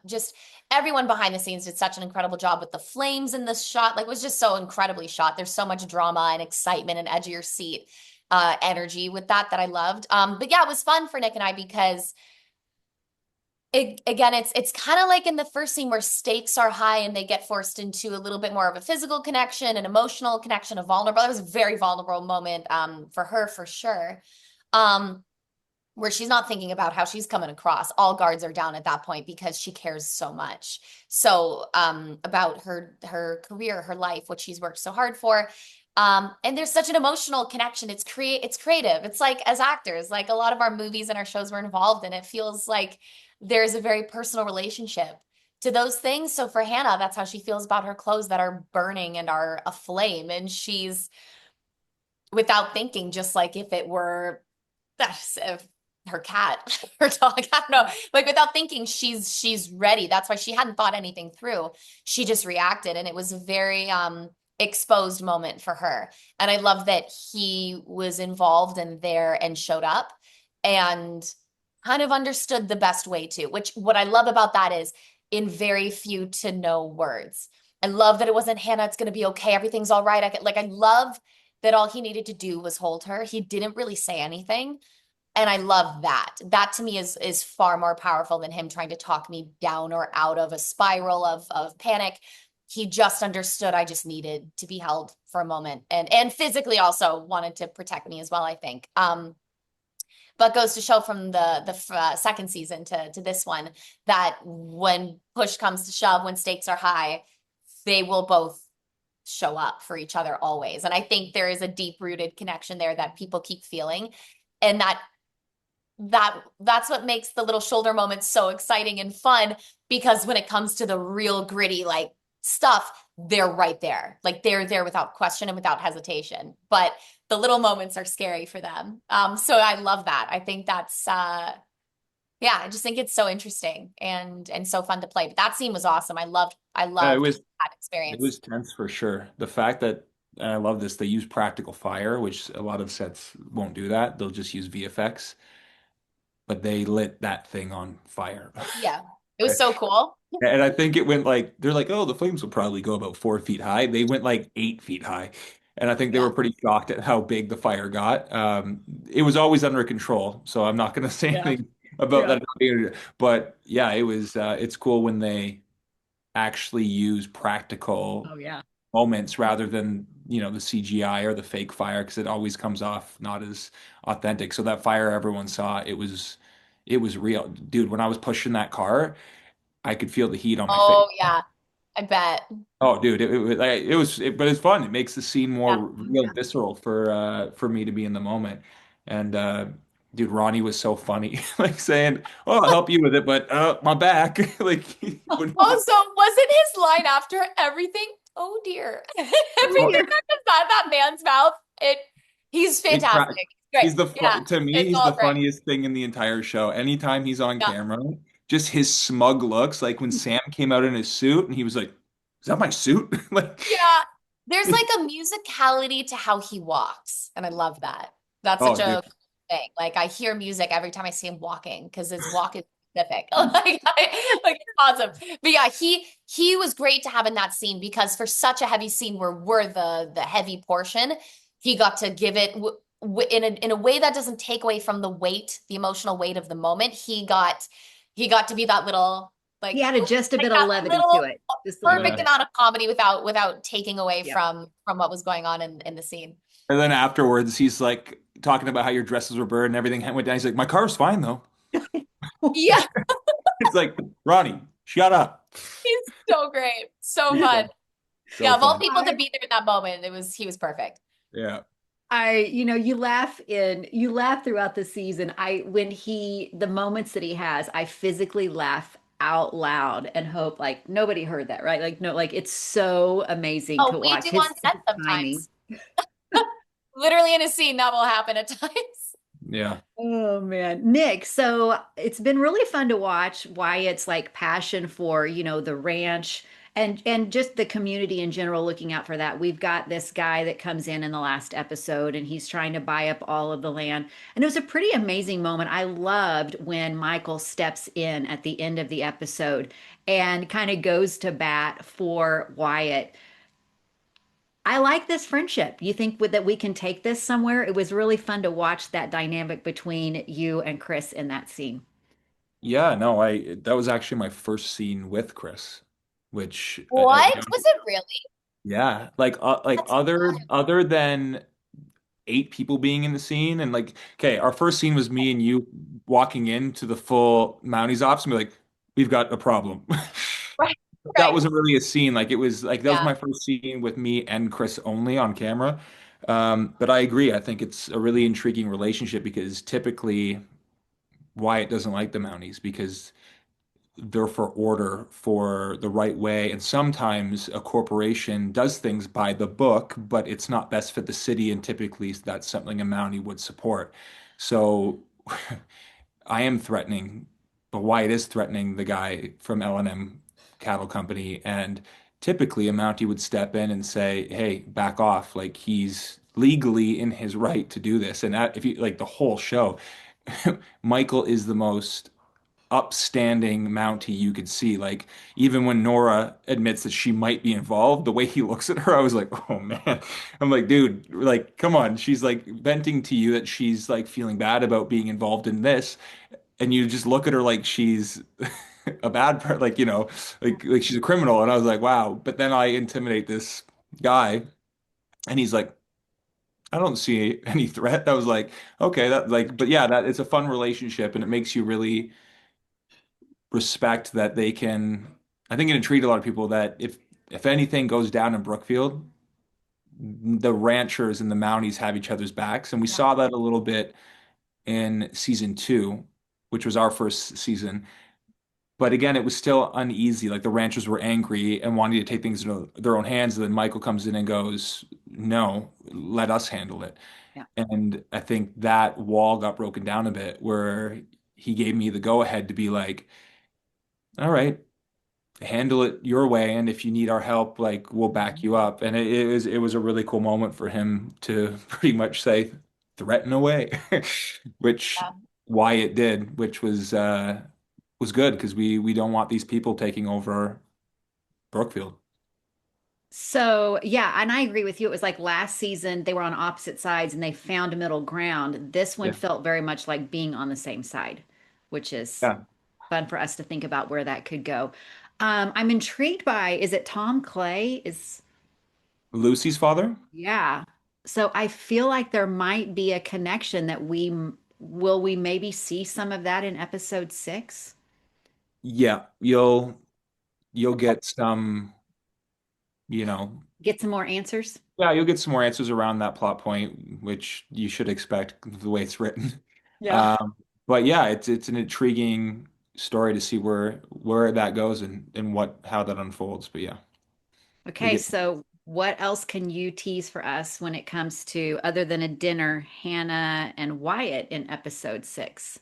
[SPEAKER 1] just everyone behind the scenes did such an incredible job with the flames in this shot. Like it was just so incredibly shot. There's so much drama and excitement and edge of your seat energy with that I loved. But yeah, it was fun for Nick and I because Again, it's kind of like in the first scene where stakes are high and they get forced into a little bit more of a physical connection, an emotional connection, a vulnerable. That was a very vulnerable moment for her for sure. Um, where she's not thinking about how she's coming across. All guards are down at that point because she cares so much. So about her career, her life, what she's worked so hard for. And there's such an emotional connection. It's creative. It's like as actors, like a lot of our movies and our shows we're involved in, it feels like there's a very personal relationship to those things. So for Hannah, that's how she feels about her clothes that are burning and are aflame. And she's without thinking, just like if it were that's if her cat, her dog, I don't know. Like without thinking, she's ready. That's why she hadn't thought anything through. She just reacted, and it was a very exposed moment for her. And I love that he was involved and there and showed up and kind of understood the best way to, which what I love about that is in very few to no words. I love that it wasn't Hannah, it's gonna be okay, everything's all right. I love that all he needed to do was hold her. He didn't really say anything. And I love that. That to me is far more powerful than him trying to talk me down or out of a spiral of panic. He just understood I just needed to be held for a moment and physically also wanted to protect me as well, I think. But goes to show from the second season to this one that when push comes to shove, when stakes are high, they will both show up for each other always. And I think there is a deep rooted connection there that people keep feeling. And that's what makes the little shoulder moments so exciting and fun because when it comes to the real gritty like stuff, they're right there. Like they're there without question and without hesitation. But the little moments are scary for them. So I love that. I think that's yeah, I just think it's so interesting and so fun to play. But that scene was awesome. I
[SPEAKER 2] It
[SPEAKER 1] loved
[SPEAKER 2] was
[SPEAKER 1] that
[SPEAKER 2] it
[SPEAKER 1] experience.
[SPEAKER 2] was tense for sure. The fact that and I love this, they use practical fire, which a lot of sets won't do that. They'll just use VFX, but they lit that thing on fire.
[SPEAKER 1] Yeah. It was so cool.
[SPEAKER 2] And I think it went like they're like, oh, the flames will probably go about 4 feet high. They went like 8 feet high. And I think they
[SPEAKER 1] Yeah.
[SPEAKER 2] were pretty shocked at how big the fire got. It was always under control, so I'm not going to say
[SPEAKER 3] Yeah.
[SPEAKER 2] anything about
[SPEAKER 3] Yeah.
[SPEAKER 2] that. But yeah, it was. It's cool when they actually use practical
[SPEAKER 3] Oh yeah.
[SPEAKER 2] moments rather than the CGI or the fake fire because it always comes off not as authentic. So that fire everyone saw, it was real, dude. When I was pushing that car, I could feel the heat on my face.
[SPEAKER 1] Oh yeah. I bet.
[SPEAKER 2] Oh, dude, but it's fun. It makes the scene more
[SPEAKER 1] Yeah.
[SPEAKER 2] real, visceral for me to be in the moment. And dude, Ronnie was so funny, like saying, "Oh, I'll help you with it, but my back." Like when
[SPEAKER 1] Also, wasn't his line after everything? Oh dear.
[SPEAKER 3] Oh
[SPEAKER 1] Everything
[SPEAKER 3] dear.
[SPEAKER 1] that comes out of that man's mouth, he's
[SPEAKER 2] It's
[SPEAKER 1] fantastic. Great.
[SPEAKER 2] he's the
[SPEAKER 1] Yeah.
[SPEAKER 2] to me
[SPEAKER 1] It's
[SPEAKER 2] he's the
[SPEAKER 1] all great.
[SPEAKER 2] funniest thing in the entire show. Anytime he's on
[SPEAKER 1] Yeah.
[SPEAKER 2] camera, just his smug looks, like when Sam came out in his suit and he was like, "Is that my suit?" Like,
[SPEAKER 1] Yeah. There's like a musicality to how he walks, and I love that. That's
[SPEAKER 2] oh,
[SPEAKER 1] such
[SPEAKER 2] dude.
[SPEAKER 1] a thing. Like I hear music every time I see him walking because his walk is specific. Like it's awesome. But yeah, he was great to have in that scene because for such a heavy scene where we're the heavy portion, he got to give it in a way that doesn't take away from the weight, the emotional weight of the moment. He got to be that little
[SPEAKER 3] He
[SPEAKER 1] like
[SPEAKER 3] added just a
[SPEAKER 1] like
[SPEAKER 3] bit of
[SPEAKER 1] that
[SPEAKER 3] levity to
[SPEAKER 1] little
[SPEAKER 3] it. Just a little
[SPEAKER 1] perfect
[SPEAKER 2] Yeah.
[SPEAKER 3] bit.
[SPEAKER 1] amount of comedy without taking away
[SPEAKER 3] Yeah.
[SPEAKER 1] from what was going on in the scene.
[SPEAKER 2] And then afterwards, he's like talking about how your dresses were burned and everything went down. He's like, "My car's fine though."
[SPEAKER 1] Yeah,
[SPEAKER 2] It's like, Ronnie, shut up.
[SPEAKER 1] he's so great. So
[SPEAKER 2] Yeah.
[SPEAKER 1] fun.
[SPEAKER 2] So
[SPEAKER 1] Yeah, of all
[SPEAKER 2] fun.
[SPEAKER 1] people to be there in that moment, he was perfect.
[SPEAKER 2] Yeah.
[SPEAKER 3] You laugh throughout the season. The moments that he has, I physically laugh out loud and hope like nobody heard that, right? Like, no, like it's so amazing
[SPEAKER 1] Oh,
[SPEAKER 3] to
[SPEAKER 1] we
[SPEAKER 3] watch
[SPEAKER 1] do on
[SPEAKER 3] his
[SPEAKER 1] set
[SPEAKER 3] timing.
[SPEAKER 1] sometimes. Literally in a scene that will happen at times.
[SPEAKER 2] Yeah.
[SPEAKER 3] Oh man, Nick, so it's been really fun to watch Wyatt's like passion for, the ranch and just the community in general looking out for that. We've got this guy that comes in the last episode and he's trying to buy up all of the land. And it was a pretty amazing moment. I loved when Michael steps in at the end of the episode and kind of goes to bat for Wyatt. I like this friendship. You think that we can take this somewhere? It was really fun to watch that dynamic between you and Chris in that scene.
[SPEAKER 2] Yeah, no, I that was actually my first scene with Chris, which
[SPEAKER 1] What? Was it really?
[SPEAKER 2] yeah, like
[SPEAKER 1] That's
[SPEAKER 2] other than 8 people being in the scene and like okay, our first scene was me and you walking into the full Mounties office and be like, we've got a problem.
[SPEAKER 1] right.
[SPEAKER 2] That
[SPEAKER 1] Right.
[SPEAKER 2] wasn't really a scene. Like it was like that was
[SPEAKER 1] Yeah.
[SPEAKER 2] my first scene with me and Chris only on camera. But I agree. I think it's a really intriguing relationship because typically Wyatt doesn't like the Mounties because they're for order for the right way. And sometimes a corporation does things by the book, but it's not best for the city. And typically that's something a Mountie would support. So I am threatening, but Wyatt is threatening the guy from L&M Cattle Company. And typically a Mountie would step in and say, hey, back off. Like he's legally in his right to do this. And that, if you like the whole show, Michael is the most upstanding Mountie you could see. Like even when Nora admits that she might be involved, the way he looks at her, I was like, oh man. I'm like, dude, like, come on. She's like venting to you that she's like feeling bad about being involved in this, and you just look at her like she's a bad per like like she's a criminal. And I was like, wow. But then I intimidate this guy, and he's like, I don't see any threat. I was like, okay, that like, but yeah, that it's a fun relationship, and it makes you really respect that they can. I think it intrigued a lot of people that if anything goes down in Brookfield, the ranchers and the Mounties have each other's backs, and we
[SPEAKER 1] Yeah.
[SPEAKER 2] saw that a little bit in season 2, which was our first season. But again, it was still uneasy. Like the ranchers were angry and wanting to take things into their own hands. And then Michael comes in and goes, "No, let us handle it."
[SPEAKER 3] Yeah.
[SPEAKER 2] And I think that wall got broken down a bit where he gave me the go ahead to be like, "All right, handle it your way, and if you need our help, like we'll back you up." And it was a really cool moment for him to pretty much say, "Threaten away," which
[SPEAKER 1] Yeah.
[SPEAKER 2] Wyatt did, which was good because we don't want these people taking over Brookfield.
[SPEAKER 3] So, yeah, and I agree with you. It was like last season, they were on opposite sides and they found a middle ground. This one
[SPEAKER 2] Yeah.
[SPEAKER 3] felt very much like being on the same side, which is
[SPEAKER 2] Yeah.
[SPEAKER 3] fun for us to think about where that could go. I'm intrigued by, is it Tom Clay?
[SPEAKER 2] Lucy's father?
[SPEAKER 3] Yeah. So I feel like there might be a connection that we maybe see some of that in episode 6?
[SPEAKER 2] Yeah, you'll get some, you know,
[SPEAKER 3] Get some more answers?
[SPEAKER 2] yeah, you'll get some more answers around that plot point, which you should expect the way it's written.
[SPEAKER 3] Yeah.
[SPEAKER 2] Um, but yeah, it's an intriguing story to see where that goes and what how that unfolds. But yeah, we
[SPEAKER 3] Okay,
[SPEAKER 2] get
[SPEAKER 3] so what else can you tease for us when it comes to, other than a dinner, Hannah and Wyatt in episode 6?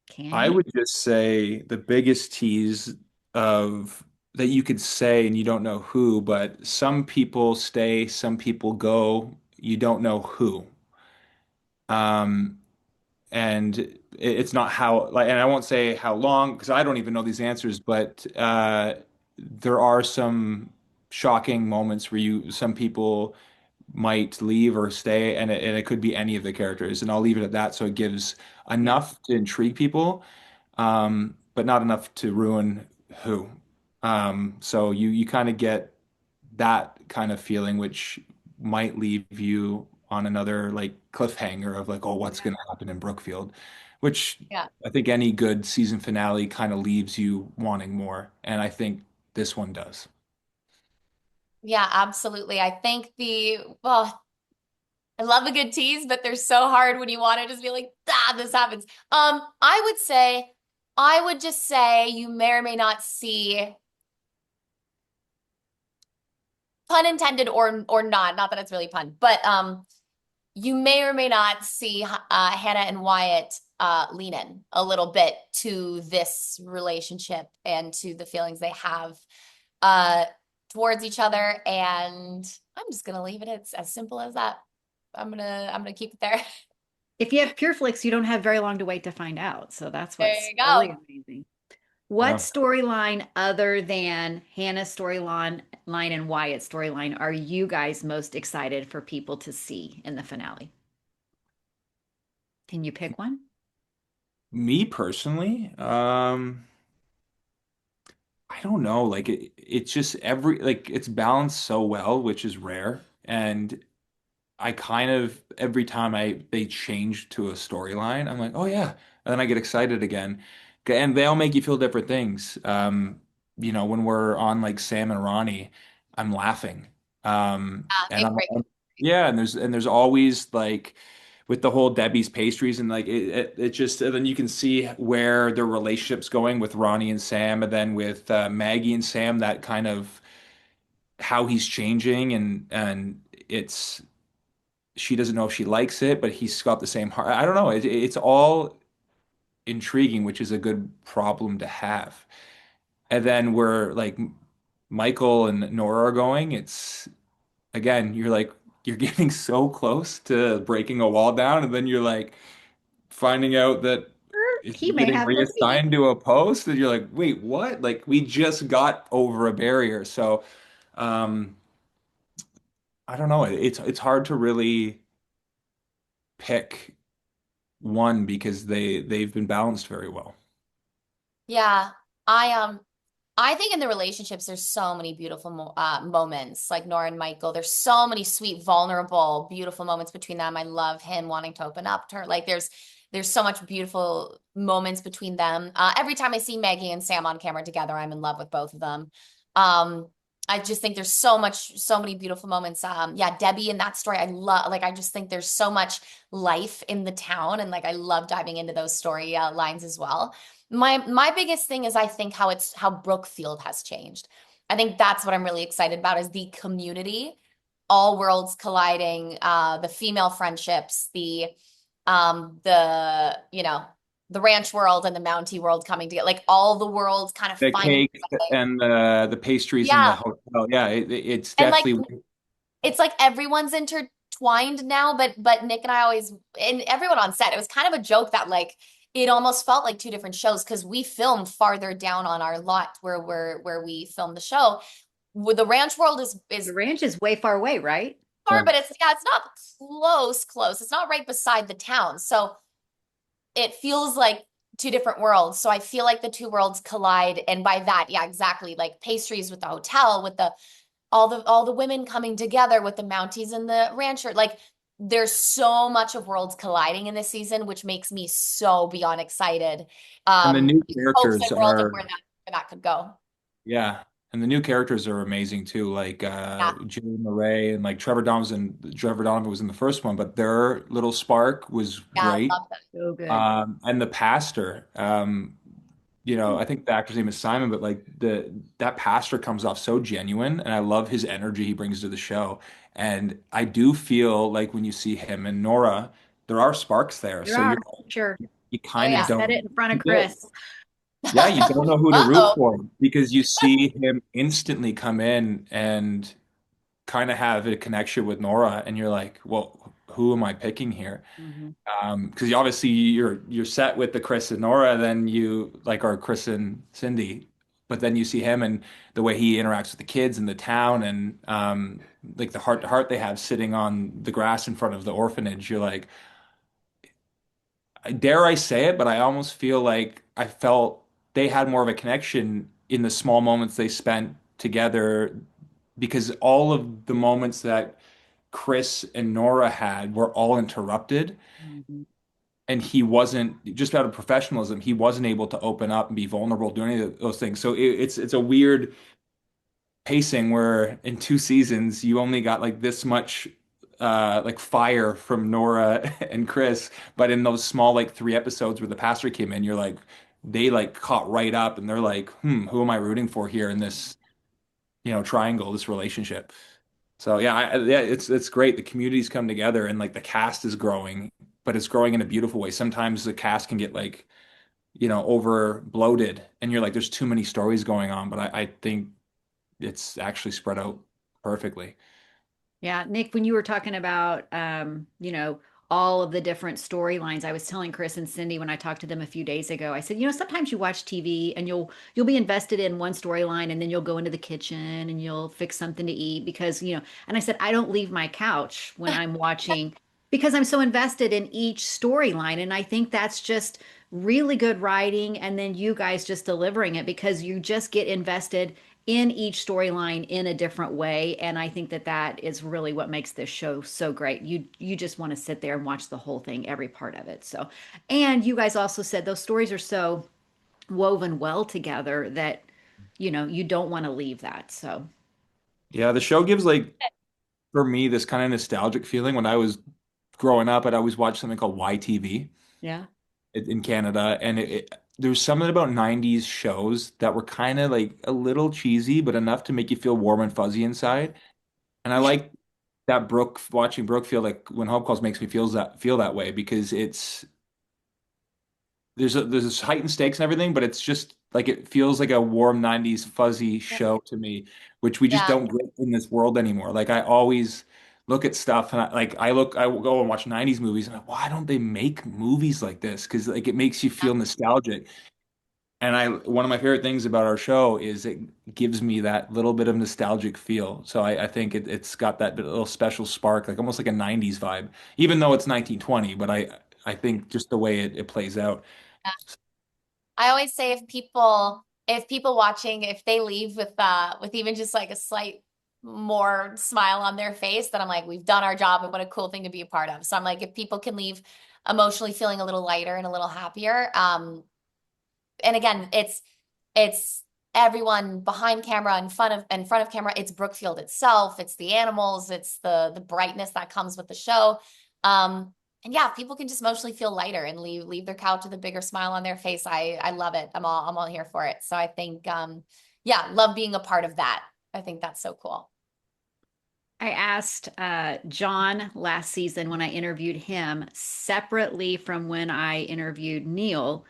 [SPEAKER 3] Can
[SPEAKER 2] I
[SPEAKER 3] you?
[SPEAKER 2] would just say the biggest tease of that you could say and you don't know who, but some people stay, some people go, you don't know who. Um, and it's not how like and I won't say how long because I don't even know these answers, but there are some shocking moments where you some people might leave or stay and it could be any of the characters, and I'll leave it at that so it gives
[SPEAKER 3] Yeah.
[SPEAKER 2] enough to intrigue people, but not enough to ruin who. So you kind of get that kind of feeling, which might leave you on another like cliffhanger of like, oh, what's
[SPEAKER 3] Yeah.
[SPEAKER 2] going to happen in Brookfield, which
[SPEAKER 1] Yeah.
[SPEAKER 2] I think any good season finale kind of leaves you wanting more, and I think this one does.
[SPEAKER 1] Yeah, absolutely. I think well, I love a good tease, but they're so hard when you want to just be like, ah, this happens. I would just say you may or may not see, pun intended or not that it's really pun, but you may or may not see Hannah and Wyatt lean in a little bit to this relationship and to the feelings they have uh, towards each other. And I'm just gonna leave it. It's as simple as that. I'm gonna keep it there.
[SPEAKER 3] If you have PureFlix, you don't have very long to wait to find out. So that's
[SPEAKER 1] There
[SPEAKER 3] what's
[SPEAKER 1] you
[SPEAKER 3] really
[SPEAKER 1] go.
[SPEAKER 3] amazing. What
[SPEAKER 2] Yeah.
[SPEAKER 3] storyline other than Hannah's storyline and Wyatt's storyline are you guys most excited for people to see in the finale? Can you pick one?
[SPEAKER 2] Me personally, I don't know. Like it's just it's balanced so well, which is rare. And I kind of every time they change to a storyline, I'm like, oh yeah, and then I get excited again. And they all make you feel different things. When we're on like Sam and Ronnie, I'm laughing. And
[SPEAKER 1] It
[SPEAKER 2] I'm
[SPEAKER 1] breaks.
[SPEAKER 2] yeah, and there's always like with the whole Debbie's pastries and like it just and then you can see where their relationship's going with Ronnie and Sam, and then with Maggie and Sam, that kind of how he's changing and it's she doesn't know if she likes it, but he's got the same heart. I don't know. It's all intriguing, which is a good problem to have. And then where like Michael and Nora are going, it's again, you're like you're getting so close to breaking a wall down, and then you're like finding out that is
[SPEAKER 3] He
[SPEAKER 2] he
[SPEAKER 3] may
[SPEAKER 2] getting
[SPEAKER 3] have the lead.
[SPEAKER 2] reassigned to a post, and you're like, wait, what? Like we just got over a barrier. So um I don't know. It's hard to really pick one because they've been balanced very well.
[SPEAKER 1] Yeah. I think in the relationships, there's so many beautiful moments, like Nora and Michael. There's so many sweet, vulnerable, beautiful moments between them. I love him wanting to open up to her. Like there's so much beautiful moments between them. Every time I see Maggie and Sam on camera together, I'm in love with both of them. Um, I just think there's so many beautiful moments. Yeah, Debbie in that story, I love. Like I just think there's so much life in the town, and like I love diving into those story lines as well. My biggest thing is I think how Brookfield has changed. I think that's what I'm really excited about is the community, all worlds colliding, the female friendships, the ranch world and the Mountie world coming together, like all the worlds kind of
[SPEAKER 2] The
[SPEAKER 1] finding
[SPEAKER 2] cake and the pastries in the
[SPEAKER 1] yeah.
[SPEAKER 2] hotel. Yeah, it's
[SPEAKER 1] And like
[SPEAKER 2] definitely
[SPEAKER 1] it's like everyone's intertwined now, but Nick and I always and everyone on set, it was kind of a joke that like it almost felt like two different shows because we filmed farther down on our lot where we filmed the show. With the ranch world is
[SPEAKER 3] The ranch is way far away, right?
[SPEAKER 1] far,
[SPEAKER 2] yeah.
[SPEAKER 1] but it's not close. It's not right beside the town. So it feels like two different worlds. So I feel like the two worlds collide. And by that, yeah, exactly. Like pastries with the hotel, with the all the women coming together with the Mounties and the rancher. Like there's so much of worlds colliding in this season, which makes me so beyond excited.
[SPEAKER 2] And the new
[SPEAKER 1] Hopes
[SPEAKER 2] characters
[SPEAKER 1] and world of
[SPEAKER 2] are
[SPEAKER 1] where that could go.
[SPEAKER 2] yeah, and the new characters are amazing too. Like
[SPEAKER 1] Yeah,
[SPEAKER 2] Julie Murray and like Trevor Donovan was in the first one, but their little spark was
[SPEAKER 1] yeah,
[SPEAKER 2] great.
[SPEAKER 1] love that.
[SPEAKER 3] So good.
[SPEAKER 2] And the pastor, I think the actor's name is Simon, but like the that pastor comes off so genuine, and I love his energy he brings to the show. And I do feel like when you see him and Nora, there are sparks there.
[SPEAKER 3] There
[SPEAKER 2] So
[SPEAKER 3] are, sure.
[SPEAKER 2] you
[SPEAKER 1] Oh
[SPEAKER 2] kind
[SPEAKER 3] I
[SPEAKER 2] of
[SPEAKER 1] yeah.
[SPEAKER 3] said
[SPEAKER 2] don't.
[SPEAKER 3] it in front of
[SPEAKER 2] You do.
[SPEAKER 3] Chris.
[SPEAKER 2] Yeah, you don't know who to root
[SPEAKER 1] Uh-oh.
[SPEAKER 2] for because you see him instantly come in and kind of have a connection with Nora, and you're like, well, who am I picking here?
[SPEAKER 3] Mhm.
[SPEAKER 2] Because you obviously you're set with the Chris and Nora, then you like are Chris and Cindy, but then you see him and the way he interacts with the kids in the town, and like the heart to heart they have sitting on the grass in front of the orphanage. You're like, dare I say it, but I almost feel like I felt they had more of a connection in the small moments they spent together because all of the moments that Chris and Nora had were all interrupted,
[SPEAKER 3] Mhm.
[SPEAKER 2] and he wasn't just out of professionalism, he wasn't able to open up and be vulnerable, do any of those things. So it's a weird pacing where in two seasons you only got like this much like fire from Nora and Chris, but in those small like three episodes where the pastor came in, you're like they like caught right up and they're like, who am I rooting for here in this, triangle, this relationship. So yeah, yeah, it's great. The communities come together and like the cast is growing, but it's growing in a beautiful way. Sometimes the cast can get like, over bloated and you're like, there's too many stories going on, but I think it's actually spread out perfectly.
[SPEAKER 3] Yeah, Nick, when you were talking about all of the different storylines, I was telling Chris and Cindy when I talked to them a few days ago, I said, sometimes you watch TV and you'll be invested in one storyline and then you'll go into the kitchen and you'll fix something to eat because, and I said, I don't leave my couch when I'm watching because I'm so invested in each storyline. And I think that's just really good writing, and then you guys just delivering it because you just get invested in each storyline in a different way. And I think that that is really what makes this show so great. You just want to sit there and watch the whole thing, every part of it. So, and you guys also said those stories are so woven well together that you don't want to leave that. So,
[SPEAKER 2] Yeah, the show gives like for me this kind of nostalgic feeling. When I was growing up, I'd always watch something called YTV
[SPEAKER 3] yeah.
[SPEAKER 2] in Canada, and there was something about 90s shows that were kind of like a little cheesy, but enough to make you feel warm and fuzzy inside. And I like that watching Brookfield, like when Hope Calls makes me feel that way because there's this heightened stakes and everything, but it's just like it feels like a warm 90s fuzzy show to me, which we just
[SPEAKER 1] Yeah.
[SPEAKER 2] don't get in this world anymore. Like I always look at stuff and I will go and watch 90s movies and why don't they make movies like this? Because like it makes you feel nostalgic. And one of my favorite things about our show is it gives me that little bit of nostalgic feel. So I think it's got that little special spark, like almost like a 90s vibe, even though it's 1920, but I think just the way it plays out.
[SPEAKER 1] I always say if people watching, if they leave with even just like a slight more smile on their face, then I'm like, we've done our job and what a cool thing to be a part of. So I'm like, if people can leave emotionally feeling a little lighter and a little happier, and again, it's everyone behind camera, in front of camera. It's Brookfield itself. It's the animals. It's the brightness that comes with the show. And yeah, if people can just emotionally feel lighter and leave their couch with a bigger smile on their face. I love it. I'm all here for it. So I think yeah, love being a part of that. I think that's so cool.
[SPEAKER 3] I asked John last season when I interviewed him separately from when I interviewed Neil,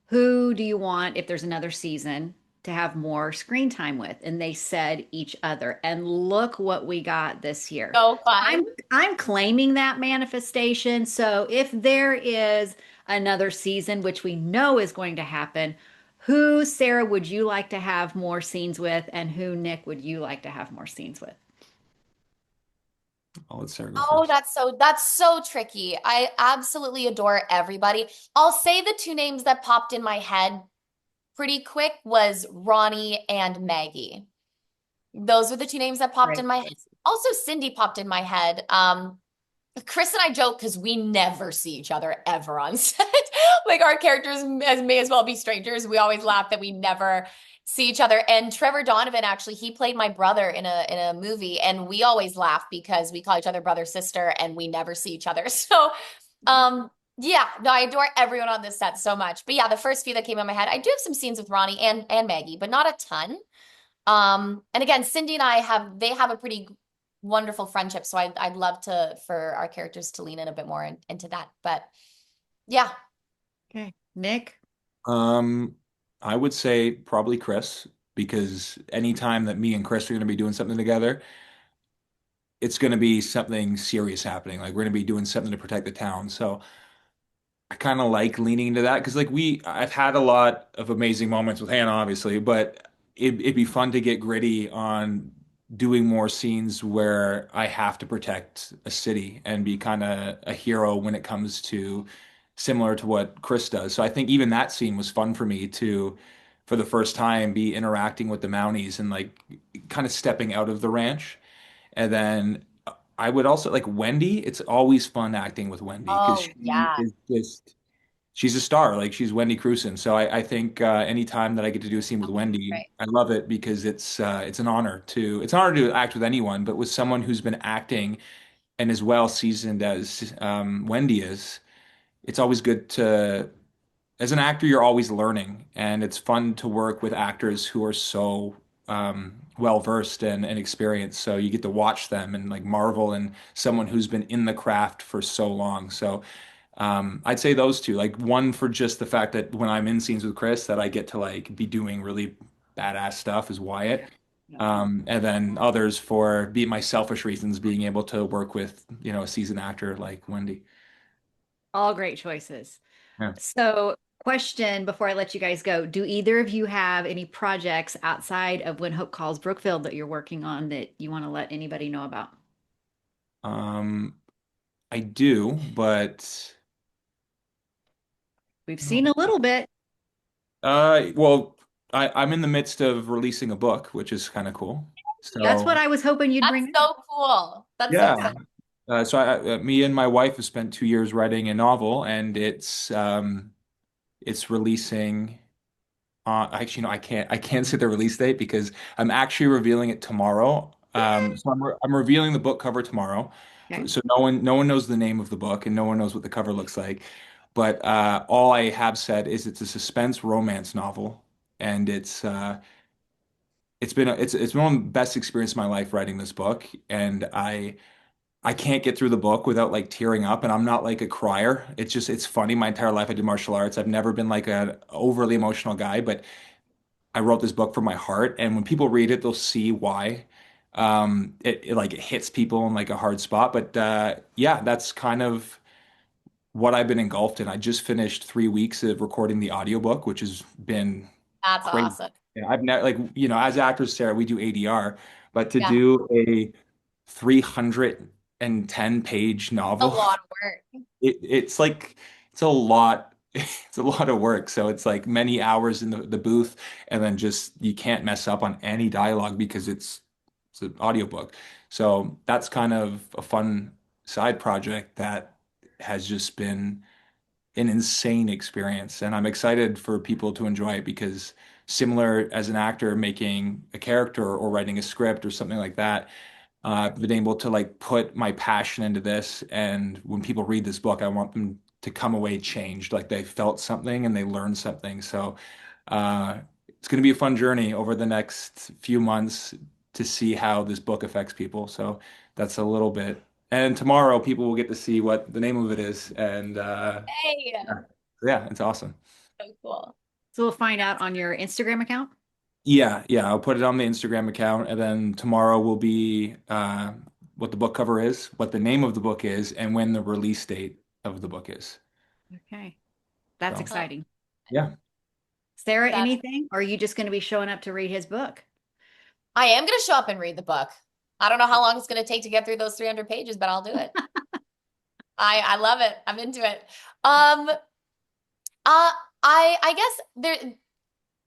[SPEAKER 3] who do you want if there's another season to have more screen time with? And they said each other. And look what we got this year.
[SPEAKER 1] So
[SPEAKER 3] I'm
[SPEAKER 1] fun.
[SPEAKER 3] I'm claiming that manifestation. So if there is another season, which we know is going to happen, who, Sarah, would you like to have more scenes with, and who, Nick, would you like to have more scenes with?
[SPEAKER 2] I'll let Sarah go
[SPEAKER 1] Oh,
[SPEAKER 2] first.
[SPEAKER 1] that's so tricky. I absolutely adore everybody. I'll say the two names that popped in my head pretty quick was Ronnie and Maggie. Those were the two names that popped in
[SPEAKER 3] Great
[SPEAKER 1] my head.
[SPEAKER 3] choice.
[SPEAKER 1] Also, Cindy popped in my head. Chris and I joke because we never see each other ever on set. Like our characters may as well be strangers. We always laugh that we never see each other. And Trevor Donovan actually, he played my brother in a movie, and we always laugh because we call each other brother sister, and we never see each other. So, um, yeah, no, I adore everyone on this set so much. But yeah, the first few that came in my head, I do have some scenes with Ronnie and Maggie, but not a ton. And again, Cindy and I they have a pretty wonderful friendship, so I'd love to for our characters to lean in a bit more into that. But yeah.
[SPEAKER 3] Okay. Nick?
[SPEAKER 2] Um, I would say probably Chris because anytime that me and Chris are going to be doing something together, it's going to be something serious happening. Like we're going to be doing something to protect the town. So I kind of like leaning into that because I've had a lot of amazing moments with Hannah, obviously, but it'd be fun to get gritty on doing more scenes where I have to protect a city and be kind of a hero when it comes to similar to what Chris does. So I think even that scene was fun for me to, for the first time, be interacting with the Mounties and like kind of stepping out of the ranch. And then I would also like Wendy. It's always fun acting with Wendy because
[SPEAKER 1] Oh
[SPEAKER 2] she
[SPEAKER 1] yeah.
[SPEAKER 2] is just she's a star. Like she's Wendy Crewson. So I think anytime that I get to do a scene with Wendy,
[SPEAKER 1] Right.
[SPEAKER 2] I love it because it's an honor to act with anyone, but with someone who's been acting and as well seasoned as Wendy is, it's always good to as an actor, you're always learning, and it's fun to work with actors who are so well versed and experienced. So you get to watch them and like marvel and someone who's been in the craft for so long. So I'd say those two, like one for just the fact that when I'm in scenes with Chris, that I get to like be doing really badass stuff is
[SPEAKER 3] Yeah.
[SPEAKER 2] Wyatt.
[SPEAKER 3] Yeah.
[SPEAKER 2] And then others for be my selfish reasons, being able to work with, a seasoned actor like Wendy.
[SPEAKER 3] All great choices.
[SPEAKER 2] Yeah.
[SPEAKER 3] So, question before I let you guys go. Do either of you have any projects outside of When Hope Calls Brookfield that you're working on that you want to let anybody know about?
[SPEAKER 2] Um, I do, but
[SPEAKER 3] We've seen a little bit.
[SPEAKER 2] Well, I'm in the midst of releasing a book, which is kind of cool.
[SPEAKER 3] That's what
[SPEAKER 2] So
[SPEAKER 3] I was hoping you'd
[SPEAKER 1] That's
[SPEAKER 3] bring up.
[SPEAKER 1] so cool. That's so
[SPEAKER 2] yeah.
[SPEAKER 1] exciting.
[SPEAKER 2] Me and my wife have spent 2 years writing a novel, and it's releasing. Actually, no, I can't say the release date because I'm actually revealing it tomorrow. So I'm revealing the book cover tomorrow.
[SPEAKER 3] Okay.
[SPEAKER 2] So no one knows the name of the book and no one knows what the cover looks like. But all I have said is it's a suspense romance novel, and it's been one of the best experiences of my life writing this book, and I can't get through the book without like tearing up, and I'm not like a crier. It's funny. My entire life I did martial arts. I've never been like an overly emotional guy, but I wrote this book from my heart, and when people read it, they'll see why. It hits people in like a hard spot. But yeah, that's kind of what I've been engulfed in. I just finished 3 weeks of recording the audiobook, which has been
[SPEAKER 1] That's
[SPEAKER 2] crazy.
[SPEAKER 1] awesome.
[SPEAKER 2] Yeah, I've never like as actors, Sarah, we do ADR, but to
[SPEAKER 1] Yeah.
[SPEAKER 2] do a 310-page
[SPEAKER 1] A
[SPEAKER 2] novel,
[SPEAKER 1] lot of work.
[SPEAKER 2] it's a lot. It's a lot of work. So it's like many hours in the booth, and then just you can't mess up on any dialogue because it's an audiobook. So that's kind of a fun side project that has just been an insane experience. And I'm excited for people to enjoy it because similar as an actor making a character or writing a script or something like that, I've been able to like put my passion into this. And when people read this book, I want them to come away changed, like they felt something and they learned something. So it's going to be a fun journey over the next few months to see how this book affects people. So that's a little bit. And tomorrow, people will get to see what the name of it is. And
[SPEAKER 1] Hey,
[SPEAKER 2] yeah, yeah, it's awesome.
[SPEAKER 1] so cool.
[SPEAKER 3] So we'll find out on your Instagram account.
[SPEAKER 2] Yeah, yeah, I'll put it on the Instagram account, and then tomorrow will be what the book cover is, what the name of the book is, and when the release date of the book is.
[SPEAKER 3] Okay. That's
[SPEAKER 2] So,
[SPEAKER 1] Uh,
[SPEAKER 3] exciting.
[SPEAKER 2] yeah.
[SPEAKER 3] Sarah,
[SPEAKER 1] That's
[SPEAKER 3] anything? Or are you just going to be showing up to read his book?
[SPEAKER 1] I am going to show up and read the book. I don't know how long it's going to take to get through those 300 pages, but I'll do it. I love it. I'm into it. Um, I guess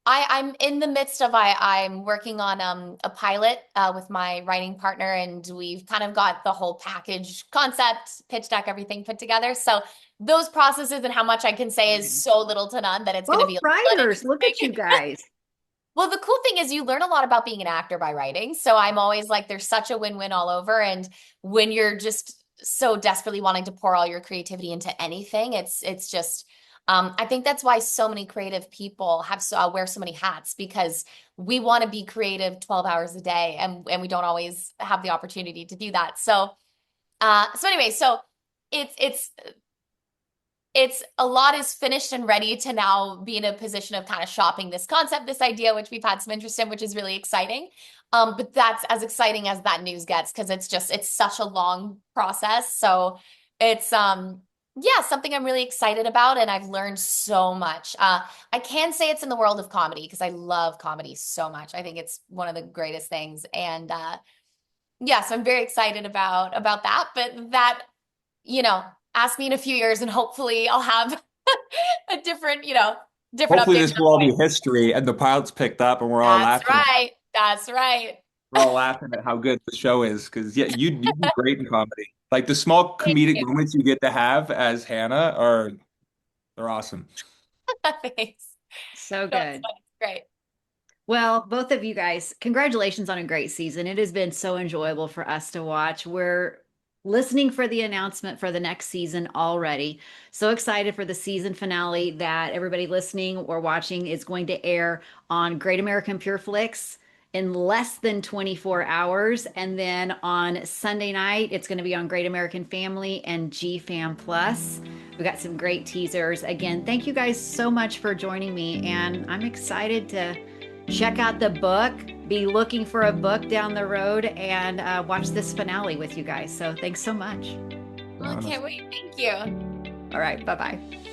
[SPEAKER 1] I'm in the midst of I'm working on a pilot with my writing partner, and we've kind of got the whole package concept, pitch deck, everything put together. So those processes and how much I can say is so little to none that it's going to
[SPEAKER 3] Both
[SPEAKER 1] be a little
[SPEAKER 3] writers, look at you
[SPEAKER 1] interesting.
[SPEAKER 3] guys.
[SPEAKER 1] Well, the cool thing is you learn a lot about being an actor by writing. So I'm always like, there's such a win-win all over. And when you're just so desperately wanting to pour all your creativity into anything, it's just, I think that's why so many creative people wear so many hats because we want to be creative 12 hours a day and we don't always have the opportunity to do that. So anyway, so it's it's a lot is finished and ready to now be in a position of kind of shopping this concept, this idea, which we've had some interest in, which is really exciting. But that's as exciting as that news gets because it's such a long process. So it's yeah, something I'm really excited about and I've learned so much. I can say it's in the world of comedy because I love comedy so much. I think it's one of the greatest things. And yeah, so I'm very excited about that. But that you know, ask me in a few years and hopefully I'll have a different, different
[SPEAKER 2] Hopefully,
[SPEAKER 1] updates
[SPEAKER 2] this
[SPEAKER 1] at that
[SPEAKER 2] will all
[SPEAKER 1] point.
[SPEAKER 2] be history, and the pilot's picked up, and we're all
[SPEAKER 1] That's
[SPEAKER 2] laughing.
[SPEAKER 1] right. That's right.
[SPEAKER 2] We're all laughing at how good the show is because yeah, you do great in comedy. Like the small
[SPEAKER 1] Thank
[SPEAKER 2] comedic
[SPEAKER 1] you.
[SPEAKER 2] moments you get to have as Hannah are they're awesome.
[SPEAKER 1] Thanks.
[SPEAKER 3] So
[SPEAKER 1] No, it's
[SPEAKER 3] good.
[SPEAKER 1] fun. It's great.
[SPEAKER 3] Well, both of you guys, congratulations on a great season. It has been so enjoyable for us to watch. We're listening for the announcement for the next season already. So excited for the season finale that everybody listening or watching is going to air on Great American Pure Flix in less than 24 hours. And then on Sunday night, it's going to be on Great American Family and GFam Plus. We got some great teasers. Again, thank you guys so much for joining me. And I'm excited to check out the book, be looking for a book down the road, and watch this finale with you guys. So thanks so much.
[SPEAKER 1] Well, I can't wait. Thank you.
[SPEAKER 3] All right, bye bye.